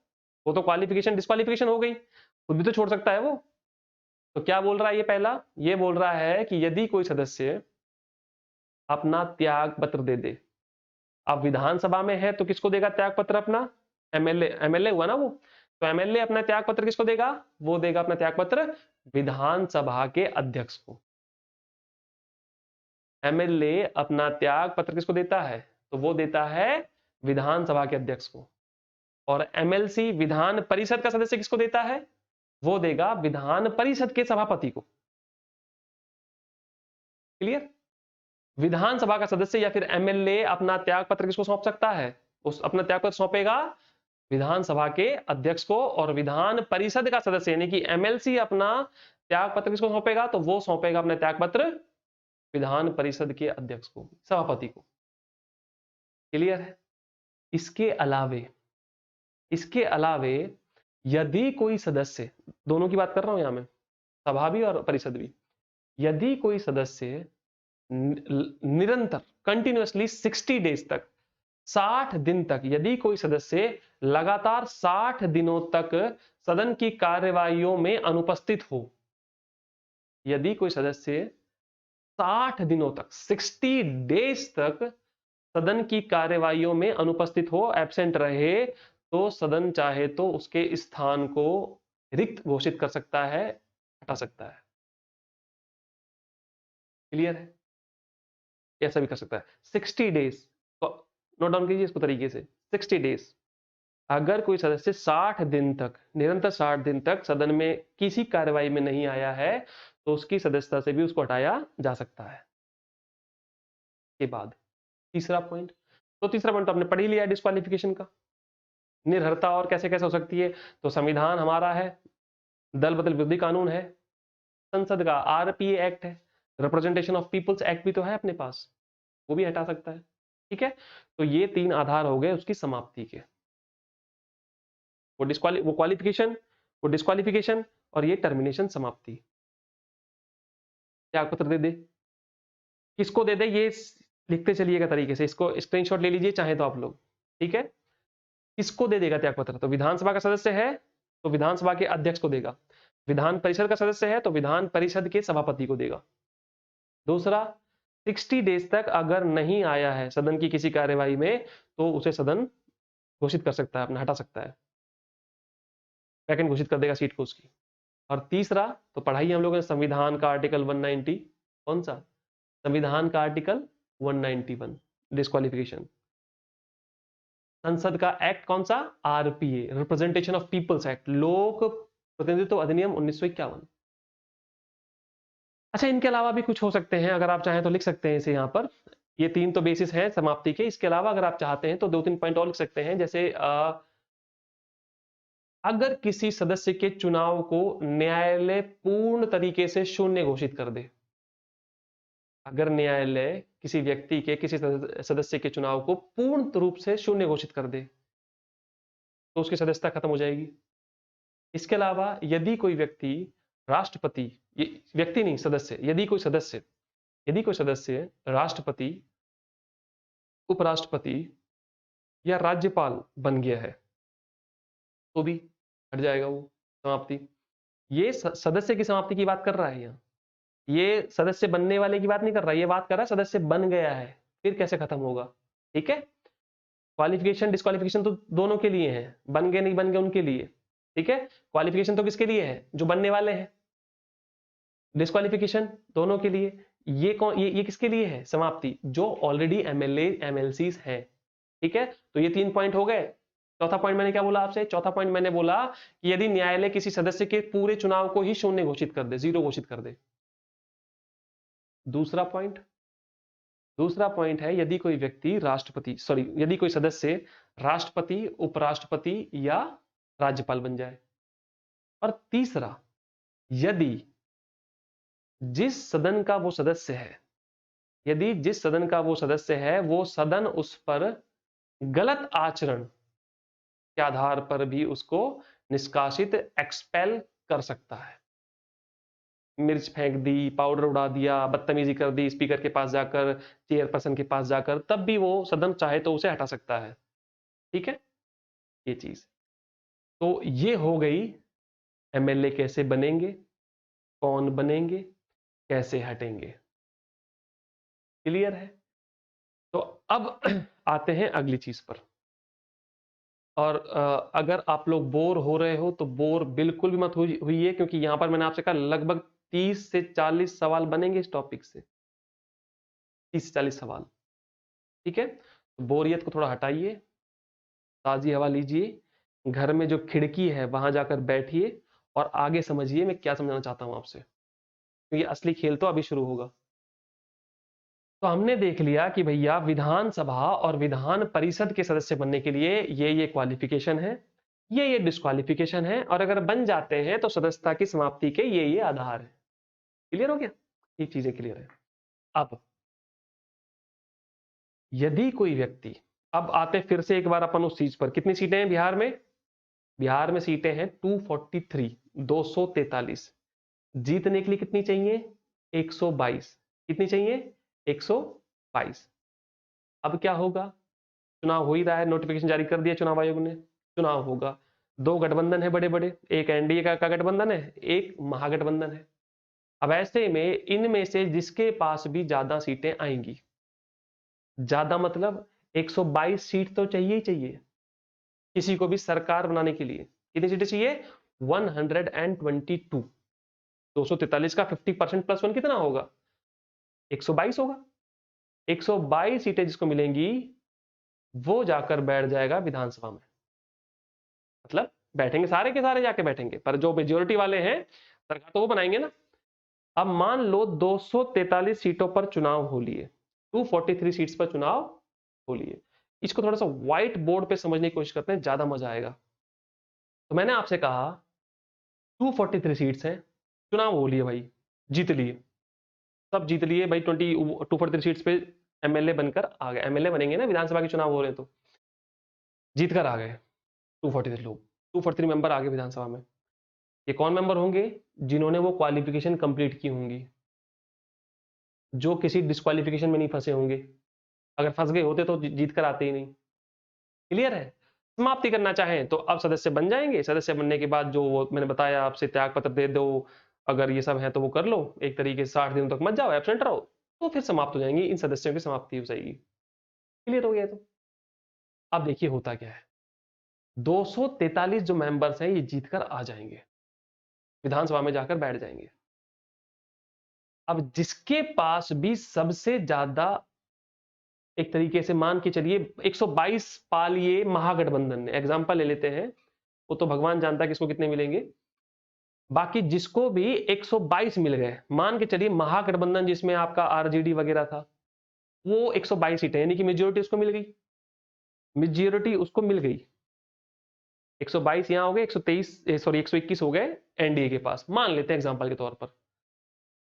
तो क्वालिफिकेशन डिस्क्वालिफिकेशन हो गई, खुद भी तो छोड़ सकता है वो। तो क्या बोल रहा है ये? पहला ये बोल रहा है कि यदि कोई सदस्य अपना त्याग पत्र दे दे, अब विधानसभा में है तो किसको देगा त्याग पत्र? अपना एमएलए हुआ ना वो, तो एमएलए अपना त्याग पत्र किसको देगा? वो देगा अपना त्याग पत्र विधानसभा के अध्यक्ष को। एमएलए अपना त्याग पत्र किसको देता है? तो वो देता है विधानसभा के अध्यक्ष को। और एमएलसी विधान परिषद का सदस्य किसको देता है? वो देगा विधान परिषद के सभापति को। क्लियर? विधानसभा का सदस्य या फिर एमएलए अपना त्याग पत्र किसको सौंप सकता है? उस अपना त्याग पत्र सौंपेगा विधानसभा के अध्यक्ष को, और विधान परिषद का सदस्य यानी कि एमएलसी अपना त्याग पत्र किसको सौंपेगा? तो वो सौंपेगा अपना त्याग पत्र विधान परिषद के अध्यक्ष को, सभापति को। क्लियर है? इसके अलावे यदि कोई सदस्य, दोनों की बात कर रहा हूं यहां मैं, सभा भी और परिषद भी, यदि कोई सदस्य निरंतर कंटिन्यूअसली 60 डेज तक, 60 दिन तक, यदि कोई सदस्य लगातार 60 दिनों तक सदन की कार्यवाहियों में अनुपस्थित हो, यदि कोई सदस्य 60 दिनों तक 60 डेज तक सदन की कार्यवाहियों में अनुपस्थित हो, एब्सेंट रहे, तो सदन चाहे तो उसके स्थान को रिक्त घोषित कर सकता है, हटा सकता है। क्लियर है? ऐसा भी कर सकता है 60 डेज, तो नोट डाउन कीजिए इसको तरीके से। 60 डेज, अगर कोई सदस्य 60 दिन तक, निरंतर 60 दिन तक सदन में किसी कार्यवाही में नहीं आया है, तो उसकी सदस्यता से भी उसको हटाया जा सकता है। के बाद तीसरा पॉइंट, तो तीसरा पॉइंट तो आपने पढ़ ही लिया डिस्क्वालिफिकेशन का। निर्भरता और कैसे कैसे हो सकती है, तो संविधान हमारा है, दल बदल विरोधी कानून है, संसद का आरपीए एक्ट है, रिप्रेजेंटेशन ऑफ पीपल्स एक्ट भी तो है अपने पास, वो भी हटा सकता है। ठीक है, तो ये 3 आधार हो गए उसकी समाप्ति के, वो क्वालिफिकेशन, वो डिस्क्वालिफिकेशन और ये टर्मिनेशन समाप्ति। त्याग पत्र दे दे, किसको दे दे ये लिखते चलिएगा तरीके से, इसको स्क्रीनशॉट ले लीजिए चाहे तो आप लोग। ठीक है, किसको दे देगा त्याग पत्र, तो विधानसभा का सदस्य है तो विधानसभा के अध्यक्ष को देगा, विधान परिषद का सदस्य है तो विधान परिषद के सभापति को देगा। दूसरा, 60 डेज तक अगर नहीं आया है सदन की किसी कार्यवाही में तो उसे सदन घोषित कर सकता है, अपना हटा सकता है, वैकेंट घोषित कर देगा सीट को उसकी। और तीसरा तो पढ़ाई हम लोगों ने संविधान का आर्टिकल 190, कौन सा, संविधान का आर्टिकल 191 डिस्क्वालिफिकेशन। संसद का एक्ट कौन सा, RPA, representation of peoples act, लोक प्रतिनिधित्व अधिनियम 1951। अच्छा, इनके अलावा भी कुछ हो सकते हैं, अगर आप चाहें तो लिख सकते हैं इसे यहाँ पर। ये 3 तो बेसिस हैं समाप्ति के, इसके अलावा अगर आप चाहते हैं तो 2-3 पॉइंट और लिख सकते हैं, जैसे अगर किसी सदस्य के चुनाव को न्यायालय पूर्ण तरीके से शून्य घोषित कर दे, अगर न्यायालय किसी व्यक्ति के किसी सदस्य के चुनाव को पूर्ण रूप से शून्य घोषित कर दे तो उसकी सदस्यता खत्म हो जाएगी। इसके अलावा यदि कोई व्यक्ति राष्ट्रपति, ये व्यक्ति नहीं सदस्य, यदि कोई सदस्य राष्ट्रपति, उपराष्ट्रपति या राज्यपाल बन गया है तो भी हट जाएगा वो समाप्ति। ये सदस्य की समाप्ति की बात कर रहा है यहाँ, ये सदस्य बनने वाले की बात नहीं कर रहा, ये बात कर रहा है सदस्य बन गया है फिर कैसे खत्म होगा। ठीक है, क्वालिफिकेशन डिस्क्वालिफिकेशन तो दोनों के लिए है, बन गए नहीं बन गए उनके लिए। ठीक है, क्वालिफिकेशन तो किसके लिए है, जो बनने वाले हैं, डिस्क्वालिफिकेशन दोनों के लिए। ये कौन, ये किसके लिए है समाप्ति, जो ऑलरेडी एमएलए एमएलसी है। ठीक है, तो ये 3 पॉइंट हो गए। चौथा पॉइंट मैंने क्या बोला आपसे, चौथा पॉइंट मैंने बोला कि यदि न्यायालय किसी सदस्य के पूरे चुनाव को ही शून्य घोषित कर दे, जीरो घोषित कर दे। दूसरा पॉइंट है यदि कोई व्यक्ति यदि कोई सदस्य राष्ट्रपति, उपराष्ट्रपति या राज्यपाल बन जाए। और तीसरा, यदि जिस सदन का वो सदस्य है वो सदन उस पर गलत आचरण के आधार पर भी उसको निष्कासित, एक्सपेल कर सकता है। मिर्च फेंक दी, पाउडर उड़ा दिया, बदतमीजी कर दी स्पीकर के पास जाकर, चेयरपर्सन के पास जाकर, तब भी वो सदन चाहे तो उसे हटा सकता है। ठीक है, ये चीज तो ये हो गई एमएलए कैसे बनेंगे, कौन बनेंगे, कैसे हटेंगे। क्लियर है, तो अब आते हैं अगली चीज पर। और अगर आप लोग बोर हो रहे हो तो बोर बिल्कुल भी मत हुई है, क्योंकि यहां पर मैंने आपसे कहा लगभग 30 से 40 सवाल बनेंगे इस टॉपिक से, 30 से 40 सवाल। ठीक है, तो बोरियत को थोड़ा हटाइए, ताजी हवा लीजिए, घर में जो खिड़की है वहां जाकर बैठिए और आगे समझिए मैं क्या समझाना चाहता हूं आपसे, क्योंकि असली खेल तो अभी शुरू होगा। तो हमने देख लिया कि भैया विधानसभा और विधान परिषद के सदस्य बनने के लिए ये क्वालिफिकेशन है, ये डिस्क्वालिफिकेशन है, और अगर बन जाते हैं तो सदस्यता की समाप्ति के ये आधार है। क्लियर हो गया, ये चीजें क्लियर है। अब यदि कोई व्यक्ति, अब आते फिर से एक बार अपन उस चीज पर, कितनी सीटें हैं बिहार में, बिहार में सीटें हैं 243, 243। जीतने के लिए कितनी चाहिए, 122। कितनी चाहिए, 122। अब क्या होगा, चुनाव हो ही रहा है, नोटिफिकेशन जारी कर दिया चुनाव आयोग ने, चुनाव होगा। 2 गठबंधन है बड़े बड़े, एक एनडीए का गठबंधन है, एक महागठबंधन है। अब ऐसे में इनमें से जिसके पास भी ज्यादा सीटें आएंगी, ज्यादा मतलब 122 सीट तो चाहिए ही चाहिए किसी को भी सरकार बनाने के लिए। कितनी सीटें चाहिए, 122। 243 का 50% प्लस 1 कितना होगा, 122 होगा। 122 सीटें जिसको मिलेंगी वो जाकर बैठ जाएगा विधानसभा में, मतलब बैठेंगे सारे के सारे जाके बैठेंगे, पर जो मेजोरिटी वाले हैं सरकार तो वो बनाएंगे ना। अब मान लो 243 सीटों पर चुनाव हो लिए, 243 सीट्स पर चुनाव हो लिए, इसको थोड़ा सा व्हाइट बोर्ड पे समझने की कोशिश करते हैं, ज्यादा मजा आएगा। तो मैंने आपसे कहा 243 सीट्स हैं, चुनाव हो लिए भाई, जीत लिए, सब जीत लिए भाई। 243 सीट्स पे एमएलए बनकर आ गए, एमएलए बनेंगे ना, विधानसभा के चुनाव हो रहे हैं तो जीत कर आ गए 243 लोग, 243 मेंबर आ गए विधानसभा में। ये कौन मेंबर होंगे? जिन्होंने वो क्वालिफिकेशन कंप्लीट की होंगी, जो किसी डिस्क्वालिफिकेशन में नहीं फंसे होंगे। अगर फंस गए होते तो जीत कर आते ही नहीं। क्लियर है? समाप्ति करना चाहें तो अब सदस्य बन जाएंगे, सदस्य बनने के बाद जो वो मैंने बताया आपसे, त्याग पत्र दे दो, अगर ये सब है तो वो कर लो, एक तरीके से 60 दिनों तक मत जाओ, एब्सेंट रहो, तो फिर समाप्त हो जाएंगी, इन सदस्यों की समाप्ति हो जाएगी। क्लियर हो गया? तो अब देखिए होता क्या है, 243 जो मेंबर्स हैं ये जीतकर आ जाएंगे, विधानसभा में जाकर बैठ जाएंगे। अब जिसके पास भी सबसे ज्यादा, एक तरीके से मान के चलिए 122 पा लिए महागठबंधन ने, एग्जांपल ले लेते हैं, वो तो भगवान जानता है किसको कितने मिलेंगे, बाकी जिसको भी 122 मिल गए, मान के चलिए महागठबंधन जिसमें आपका आरजेडी वगैरह था, वो 122 सीटें, यानी कि मेजोरिटी उसको मिल गई, मेजोरिटी उसको मिल गई। 122 यहां हो गए, 123 सॉरी 121 हो गए एनडीए के पास, मान लेते हैं एग्जांपल के तौर पर।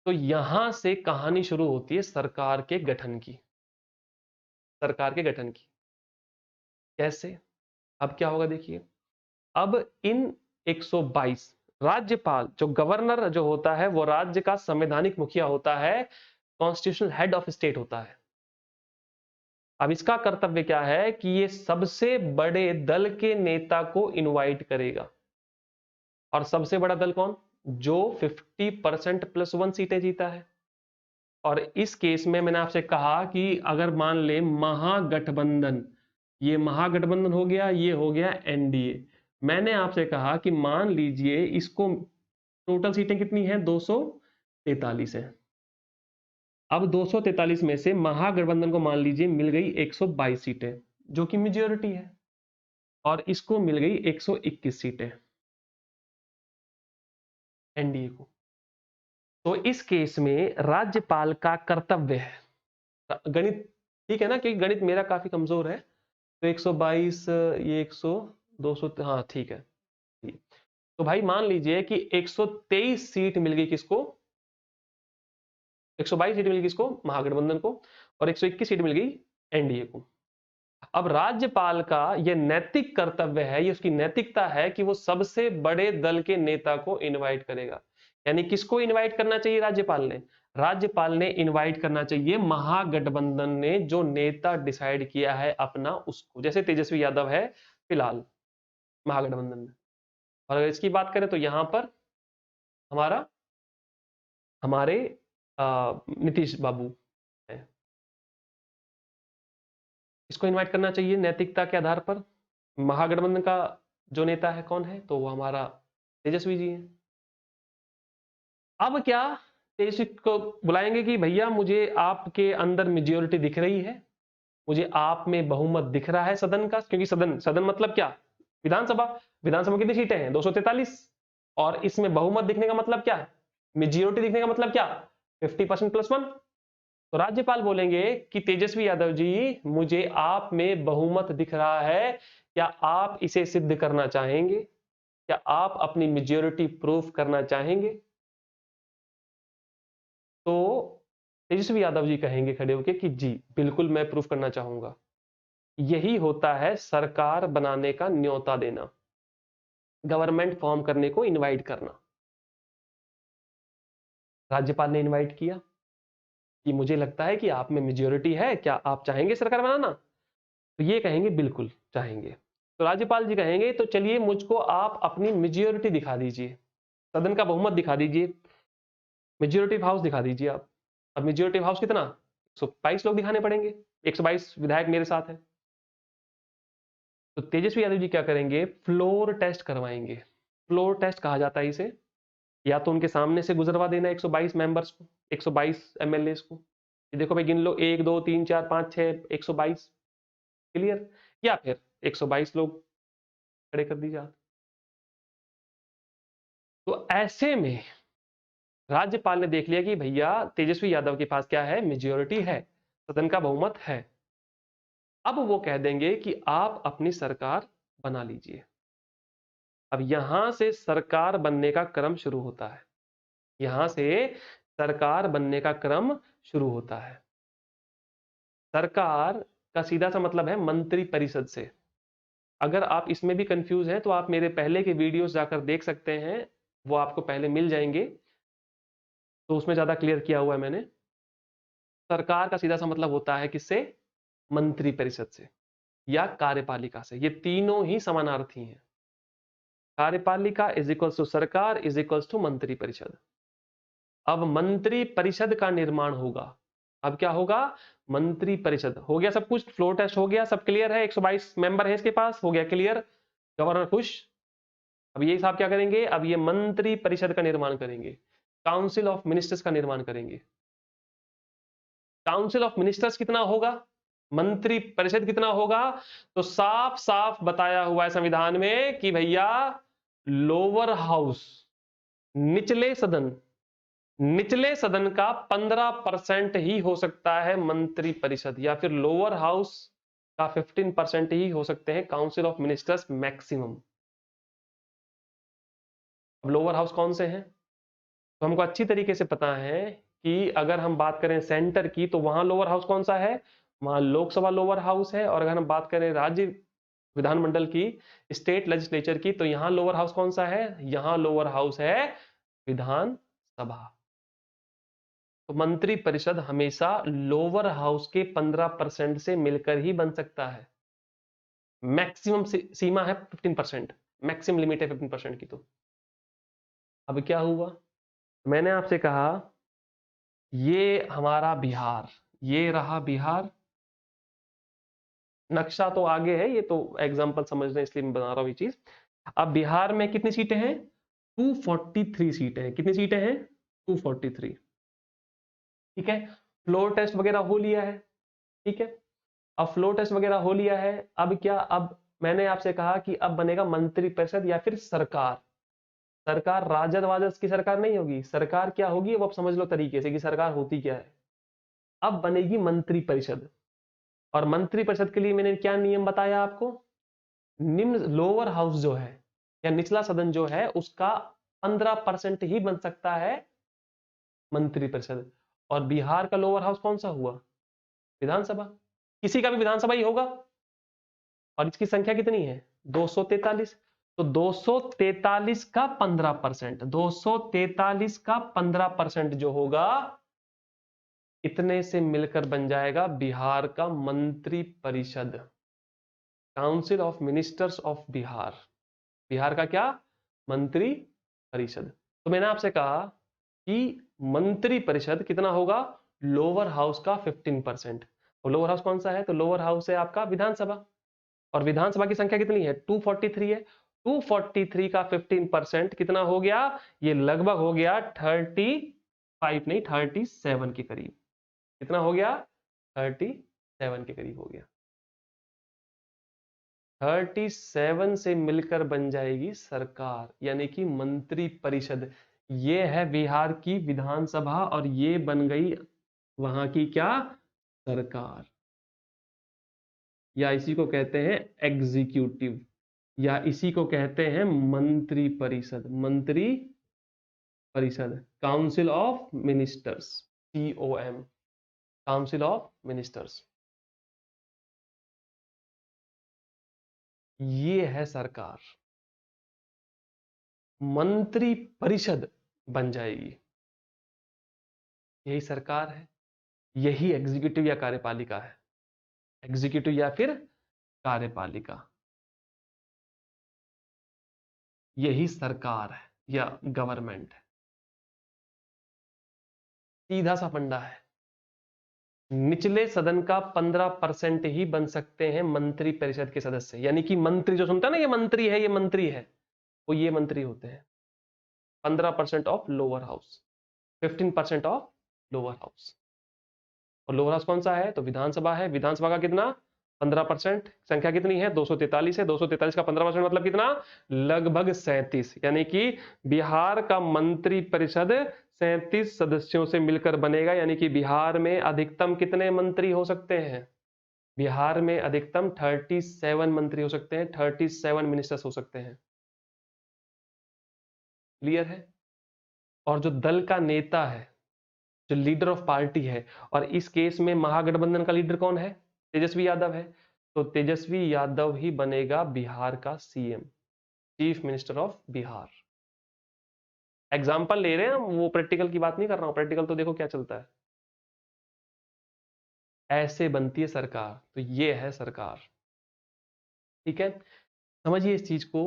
तो यहां से कहानी शुरू होती है सरकार के गठन की, सरकार के गठन की। कैसे? अब क्या होगा देखिए, अब इन 122, राज्यपाल जो गवर्नर जो होता है वो राज्य का संवैधानिक मुखिया होता है, कॉन्स्टिट्यूशनल हेड ऑफ स्टेट होता है। अब इसका कर्तव्य क्या है कि ये सबसे बड़े दल के नेता को इनवाइट करेगा, और सबसे बड़ा दल कौन? जो 50% प्लस 1 सीटें जीता है। और इस केस में मैंने आपसे कहा कि अगर मान ले महागठबंधन, ये महागठबंधन हो गया, ये हो गया एनडीए, मैंने आपसे कहा कि मान लीजिए इसको टोटल सीटें कितनी हैं, 243 है। अब 243 में से महागठबंधन को मान लीजिए मिल गई 122 सीटें, जो कि मेजोरिटी है, और इसको मिल गई 121 सीटें एनडीए को। तो इस केस में राज्यपाल का कर्तव्य है, गणित ठीक है ना, कि गणित मेरा काफी कमजोर है, तो 122 ये 100 200, हाँ ठीक है। तो भाई मान लीजिए कि 123 सीट मिल गई किसको, 122 सीट मिल गई किसको, महागठबंधन को, और 121 सीट मिल गई एनडीए को। अब राज्यपाल का यह नैतिक कर्तव्य है, ये उसकी नैतिकता है कि वो सबसे बड़े दल के नेता को इनवाइट करेगा। यानी किसको इनवाइट करना चाहिए राज्यपाल ने? राज्यपाल ने इनवाइट करना चाहिए महागठबंधन ने जो नेता डिसाइड किया है अपना, उसको। जैसे तेजस्वी यादव है फिलहाल महागठबंधन में, और अगर इसकी बात करें तो यहां पर हमारा हमारे नीतीश बाबू है, इसको इनवाइट करना चाहिए नैतिकता के आधार पर। महागठबंधन का जो नेता है कौन है, तो वो हमारा तेजस्वी जी हैं। अब क्या, तेजस्वी को बुलाएंगे कि भैया मुझे आपके अंदर मेजोरिटी दिख रही है, मुझे आप में बहुमत दिख रहा है सदन का, क्योंकि सदन सदन मतलब क्या, विधानसभा, विधानसभा कितनी सीटें हैं, 243, और इसमें बहुमत दिखने का मतलब क्या है, मेजोरिटी दिखने का मतलब क्या, 50% प्लस 1। तो राज्यपाल बोलेंगे कि तेजस्वी यादव जी मुझे आप में बहुमत दिख रहा है, क्या आप इसे सिद्ध करना चाहेंगे, क्या आप अपनी मेजोरिटी प्रूफ करना चाहेंगे? तो तेजस्वी यादव जी कहेंगे खड़े होकर कि जी बिल्कुल मैं प्रूफ करना चाहूंगा। यही होता है सरकार बनाने का न्योता देना, गवर्नमेंट फॉर्म करने को इनवाइट करना। राज्यपाल ने इनवाइट किया कि मुझे लगता है कि आप में मेजोरिटी है, क्या आप चाहेंगे सरकार बनाना? तो ये कहेंगे बिल्कुल चाहेंगे। तो राज्यपाल जी कहेंगे तो चलिए मुझको आप अपनी मेजोरिटी दिखा दीजिए, सदन का बहुमत दिखा दीजिए, मेजोरिटी हाउस दिखा दीजिए आप। अब मेजोरिटी हाउस कितना, 122 लोग दिखाने पड़ेंगे, 122 विधायक मेरे साथ हैं। तो तेजस्वी यादव जी क्या करेंगे, फ्लोर टेस्ट करवाएंगे। फ्लोर टेस्ट कहा जाता है इसे, या तो उनके सामने से गुजरवा देना 122 मेंबर्स को, 122 एमएलए को, ये देखो भाई गिन लो 1 2 3 4 5 6 122, क्लियर, या फिर 122 लोग खड़े कर दीजिए। तो ऐसे में राज्यपाल ने देख लिया कि भैया तेजस्वी यादव के पास क्या है, मेजोरिटी है, सदन का बहुमत है, अब वो कह देंगे कि आप अपनी सरकार बना लीजिए। अब यहां से सरकार बनने का क्रम शुरू होता है। यहां से सरकार बनने का क्रम शुरू होता है। सरकार का सीधा सा मतलब है मंत्री परिषद से। अगर आप इसमें भी कंफ्यूज हैं तो आप मेरे पहले के वीडियोस जाकर देख सकते हैं, वो आपको पहले मिल जाएंगे, तो उसमें ज्यादा क्लियर किया हुआ है मैंने। सरकार का सीधा सा मतलब होता है किससे? मंत्री परिषद से या कार्यपालिका से। ये तीनों ही समानार्थी हैं। कार्यपालिका इज इक्वल्स टू सरकार इज इक्वल्स टू मंत्री परिषद। अब मंत्री परिषद का निर्माण होगा। अब क्या होगा? मंत्री परिषद। हो गया सब कुछ, फ्लोर टेस्ट हो गया, सब क्लियर है, 122 मेंबर है इसके पास, हो गया क्लियर, गवर्नर खुश। अब ये साहब क्या करेंगे? अब ये मंत्री परिषद का निर्माण करेंगे, काउंसिल ऑफ मिनिस्टर्स का निर्माण करेंगे। काउंसिल ऑफ मिनिस्टर्स कितना होगा, मंत्री परिषद कितना होगा? तो साफ साफ बताया हुआ है संविधान में कि भैया लोअर हाउस, निचले सदन, निचले सदन का 15% ही हो सकता है मंत्री परिषद, या फिर लोअर हाउस का 15% ही हो सकते हैं काउंसिल ऑफ मिनिस्टर्स मैक्सिमम। अब लोअर हाउस कौन से हैं? तो हमको अच्छी तरीके से पता है कि अगर हम बात करें सेंटर की तो वहां लोअर हाउस कौन सा है? वहां लोकसभा लोअर हाउस है। और अगर हम बात करें राज्य विधानमंडल की, स्टेट लेजिस्लेचर की, तो यहां लोअर हाउस कौन सा है? यहां लोअर हाउस है विधानसभा। तो मंत्री परिषद हमेशा लोअर हाउस के 15% से मिलकर ही बन सकता है। मैक्सिमम सीमा है 15%, मैक्सिमम लिमिट है 15% की। तो अब क्या हुआ? मैंने आपसे कहा ये हमारा बिहार, ये रहा बिहार। नक्शा तो आगे है, ये तो एग्जांपल समझ रहे हैं इसलिए मैं बना रहा हूं ये चीज। अब बिहार में कितनी सीटें हैं? 243 सीटें हैं। कितनी सीटें हैं? 243। ठीक है, फ्लोर टेस्ट वगैरह हो लिया है। ठीक है, अब फ्लोर टेस्ट वगैरह हो लिया है। अब क्या? अब मैंने आपसे कहा कि अब बनेगा मंत्री परिषद या फिर सरकार। सरकार राजद वाजद की सरकार नहीं होगी। सरकार क्या होगी वो आप समझ लो तरीके से कि सरकार होती क्या है। अब बनेगी मंत्री परिषद। और मंत्री परिषद के लिए मैंने क्या नियम बताया आपको? निम्न लोअर हाउस जो है या निचला सदन जो है उसका 15% ही बन सकता है मंत्री परिषद। और बिहार का लोअर हाउस कौन सा हुआ? विधानसभा। किसी का भी विधानसभा ही होगा। और इसकी संख्या कितनी है? 243। तो 243 का 15%, 243 का 15% जो होगा, इतने से मिलकर बन जाएगा बिहार का मंत्री परिषद, council of ministers of Bihar. Bihar का क्या? मंत्री परिषद। तो मैंने आपसे कहा कि मंत्री परिषद कितना होगा? लोअर हाउस का 15%। और लोअर हाउस कौन सा है? तो लोअर हाउस है आपका विधानसभा। और विधानसभा की संख्या कितनी है? 243 है। 243 का 15% कितना हो गया? ये लगभग हो गया 35 नहीं 37 के करीब। कितना हो गया? 37 के करीब हो गया। 37 से मिलकर बन जाएगी सरकार, यानी कि मंत्री परिषद। ये है बिहार की विधानसभा और ये बन गई वहां की क्या? सरकार। या इसी को कहते हैं एग्जीक्यूटिव, या इसी को कहते हैं मंत्री परिषद। मंत्री परिषद, council of ministers, COM, council of ministers. ये है सरकार। मंत्री परिषद बन जाएगी, यही सरकार है। यही एग्जीक्यूटिव या कार्यपालिका है। एग्जीक्यूटिव या फिर कार्यपालिका, यही सरकार है या गवर्नमेंट है। सीधा सा फंडा है। निचले सदन का 15% ही बन सकते हैं मंत्री परिषद के सदस्य, यानी कि मंत्री जो सुनता है ना, ये मंत्री है, ये मंत्री है, वो ये मंत्री होते हैं। 15% of lower house, 15% of lower house. और लोअर हाउस कौन सा है? तो विधानसभा है। विधानसभा का कितना? 15%। संख्या कितनी है? 243 है। 243 का 15% मतलब कितना? लगभग 37। यानी कि बिहार का मंत्री परिषद 37 सदस्यों से मिलकर बनेगा। यानी कि बिहार में अधिकतम कितने मंत्री हो सकते हैं? बिहार में अधिकतम 37 मंत्री हो सकते हैं, 37 मिनिस्टर्स हो सकते हैं। क्लियर है? और जो दल का नेता है, जो लीडर ऑफ पार्टी है, और इस केस में महागठबंधन का लीडर कौन है? तेजस्वी यादव है। तो तेजस्वी यादव ही बनेगा बिहार का CM, chief minister of Bihar. Example ले रहे हैं हम, वो प्रैक्टिकल की बात नहीं कर रहा हूं। प्रैक्टिकल तो देखो क्या चलता है। ऐसे बनती है सरकार। तो ये है सरकार। ठीक है, समझिए इस चीज को।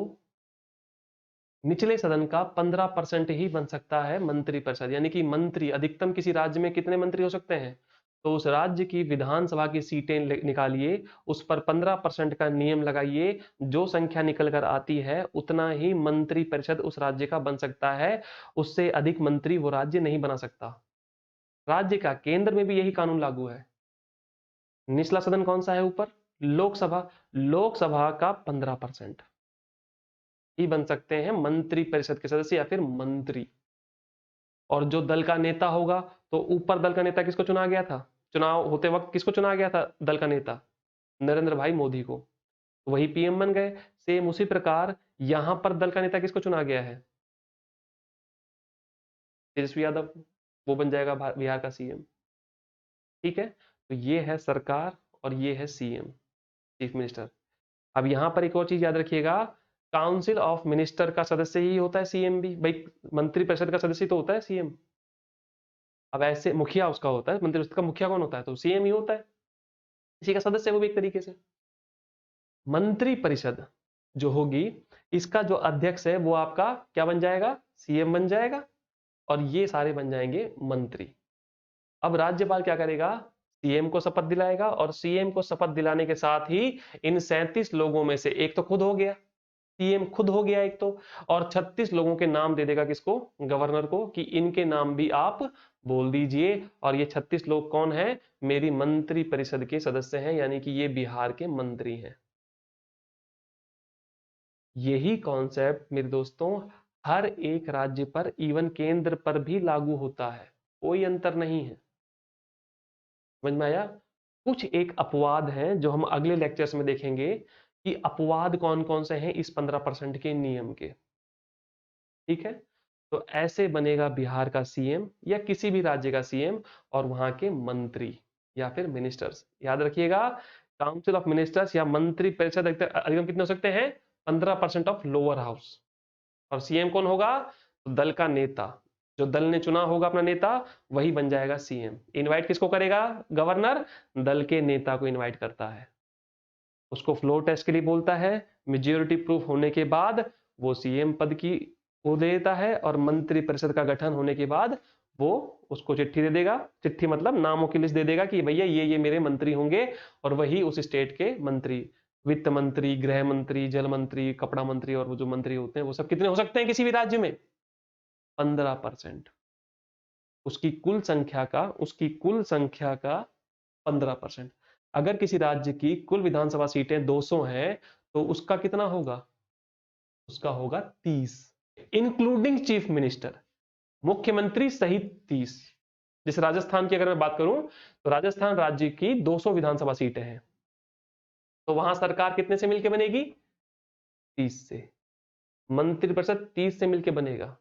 निचले सदन का 15% ही बन सकता है मंत्री परिषद, यानी कि मंत्री अधिकतम किसी राज्य में कितने मंत्री हो सकते हैं? तो उस राज्य की विधानसभा की सीटें निकालिए, उस पर 15% का नियम लगाइए, जो संख्या निकल कर आती है उतना ही मंत्री परिषद उस राज्य का बन सकता है। उससे अधिक मंत्री वो राज्य नहीं बना सकता। राज्य का केंद्र में भी यही कानून लागू है। निचला सदन कौन सा है ऊपर? लोकसभा। लोकसभा का 15% ही बन सकते हैं मंत्री परिषद के सदस्य या फिर मंत्री। और जो दल का नेता होगा, तो ऊपर दल का नेता किसको चुना गया था? चुनाव होते वक्त किसको चुना गया था दल का नेता? नरेंद्र भाई मोदी को। तो वही पीएम बन गए। सेम उसी प्रकार यहां पर दल का नेता किसको चुना गया है? तेजस्वी यादव को। वो बन जाएगा बिहार का सीएम। ठीक है, तो ये है सरकार और ये है सीएम, चीफ मिनिस्टर। अब यहां पर एक और चीज याद रखिएगा, काउंसिल ऑफ मिनिस्टर का सदस्य ही होता है सीएम भी भाई। मंत्री परिषद का सदस्य तो होता है सीएम। अब ऐसे मुखिया उसका होता है, मंत्री परिषद का मुखिया कौन होता है? तो सीएम ही होता है। इसी का सदस्य वो भी एक तरीके से। मंत्री परिषद जो होगी, इसका जो अध्यक्ष है वो आपका क्या बन जाएगा? सीएम बन जाएगा। और ये सारे बन जाएंगे मंत्री। अब राज्यपाल क्या करेगा? सीएम को शपथ दिलाएगा, और सीएम को शपथ दिलाने के साथ ही इन 37 लोगों में से एक तो खुद हो गया, सीएम खुद हो गया एक तो, और 36 लोगों के नाम दे देगा किसको? गवर्नर को, कि इनके नाम भी आप बोल दीजिए। और ये 36 लोग कौन है? मेरी मंत्री परिषद के सदस्य हैं, यानी कि ये बिहार के मंत्री हैं। यही कॉन्सेप्ट मेरे दोस्तों हर एक राज्य पर, इवन केंद्र पर भी लागू होता है। कोई अंतर नहीं है। समझ में आया? कुछ एक अपवाद हैं जो हम अगले लेक्चर्स में देखेंगे कि अपवाद कौन कौन से हैं इस 15% के नियम के। ठीक है, तो ऐसे बनेगा बिहार का सीएम या किसी भी राज्य का सीएम, और वहां के मंत्री या फिर मिनिस्टर्स। याद रखिएगा, काउंसिल ऑफ मिनिस्टर्स या मंत्री परिषद अधिकतम कितने हो सकते हैं? 15% ऑफ लोअर हाउस। और सीएम कौन होगा? तो दल का नेता, जो दल ने चुना होगा अपना नेता, वही बन जाएगा सीएम। इनवाइट किसको करेगा गवर्नर? दल के नेता को इनवाइट करता है, उसको फ्लोर टेस्ट के लिए बोलता है, मेजोरिटी प्रूफ होने के बाद वो सीएम पद की वो दे देता है, और मंत्री परिषद का गठन होने के बाद वो उसको चिट्ठी दे देगा। चिट्ठी मतलब नामों की लिस्ट दे देगा कि भैया ये मेरे मंत्री होंगे, और वही उस स्टेट के मंत्री, वित्त मंत्री, गृह मंत्री, जल मंत्री, कपड़ा मंत्री, और वो जो मंत्री होते हैं वो सब कितने हो सकते हैं किसी भी राज्य में? 15%। उसकी कुल संख्या का 15%। अगर किसी राज्य की कुल विधानसभा सीटें 200 हैं, तो उसका कितना होगा? उसका होगा 30, इंक्लूडिंग चीफ मिनिस्टर, मुख्यमंत्री सहित 30। जैसे राजस्थान की अगर मैं बात करूं, तो राजस्थान राज्य की 200 विधानसभा सीटें हैं, तो वहां सरकार कितने से मिलकर बनेगी? 30 से। मंत्रिपरिषद 30 से मिलकर बनेगा।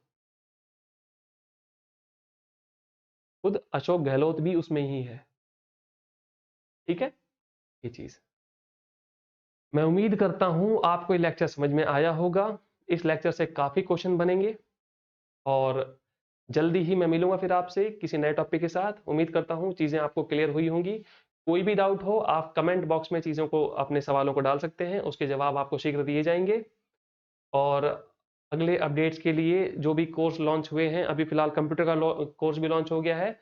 खुद अशोक गहलोत भी उसमें ही है। ठीक है, ये चीज मैं उम्मीद करता हूं आपको ये लेक्चर समझ में आया होगा। इस लेक्चर से काफी क्वेश्चन बनेंगे, और जल्दी ही मैं मिलूंगा फिर आपसे किसी नए टॉपिक के साथ। उम्मीद करता हूं चीजें आपको क्लियर हुई होंगी। कोई भी डाउट हो, आप कमेंट बॉक्स में चीजों को, अपने सवालों को डाल सकते हैं, उसके जवाब आपको शीघ्र दिए जाएंगे। और अगले अपडेट्स के लिए जो भी कोर्स लॉन्च हुए हैं, अभी फिलहाल कंप्यूटर का कोर्स भी लॉन्च हो गया है।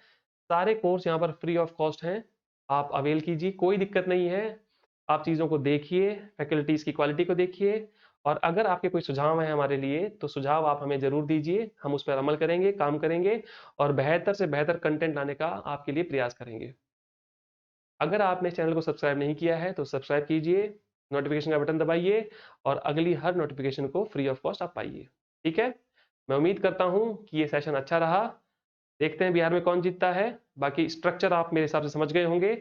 सारे कोर्स यहाँ पर फ्री ऑफ कॉस्ट हैं, आप अवेल कीजिए, कोई दिक्कत नहीं है। आप चीज़ों को देखिए, फैकल्टीज की क्वालिटी को देखिए, और अगर आपके कोई सुझाव है हमारे लिए, तो सुझाव आप हमें जरूर दीजिए। हम उस पर अमल करेंगे, काम करेंगे, और बेहतर से बेहतर कंटेंट लाने का आपके लिए प्रयास करेंगे। अगर आपने चैनल को सब्सक्राइब नहीं किया है तो सब्सक्राइब कीजिए, नोटिफिकेशन का बटन दबाइए, और अगली हर नोटिफिकेशन को फ्री ऑफ कॉस्ट आप पाइए। ठीक है, मैं उम्मीद करता हूं कि ये सेशन अच्छा रहा। देखते हैं बिहार में कौन जीतता है। बाकी स्ट्रक्चर आप मेरे हिसाब से समझ गए होंगे।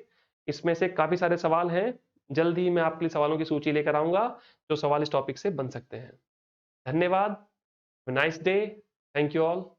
इसमें से काफी सारे सवाल हैं, जल्द ही मैं आपके लिए सवालों की सूची लेकर आऊंगा जो सवाल इस टॉपिक से बन सकते हैं। धन्यवाद, nice day, thank you all.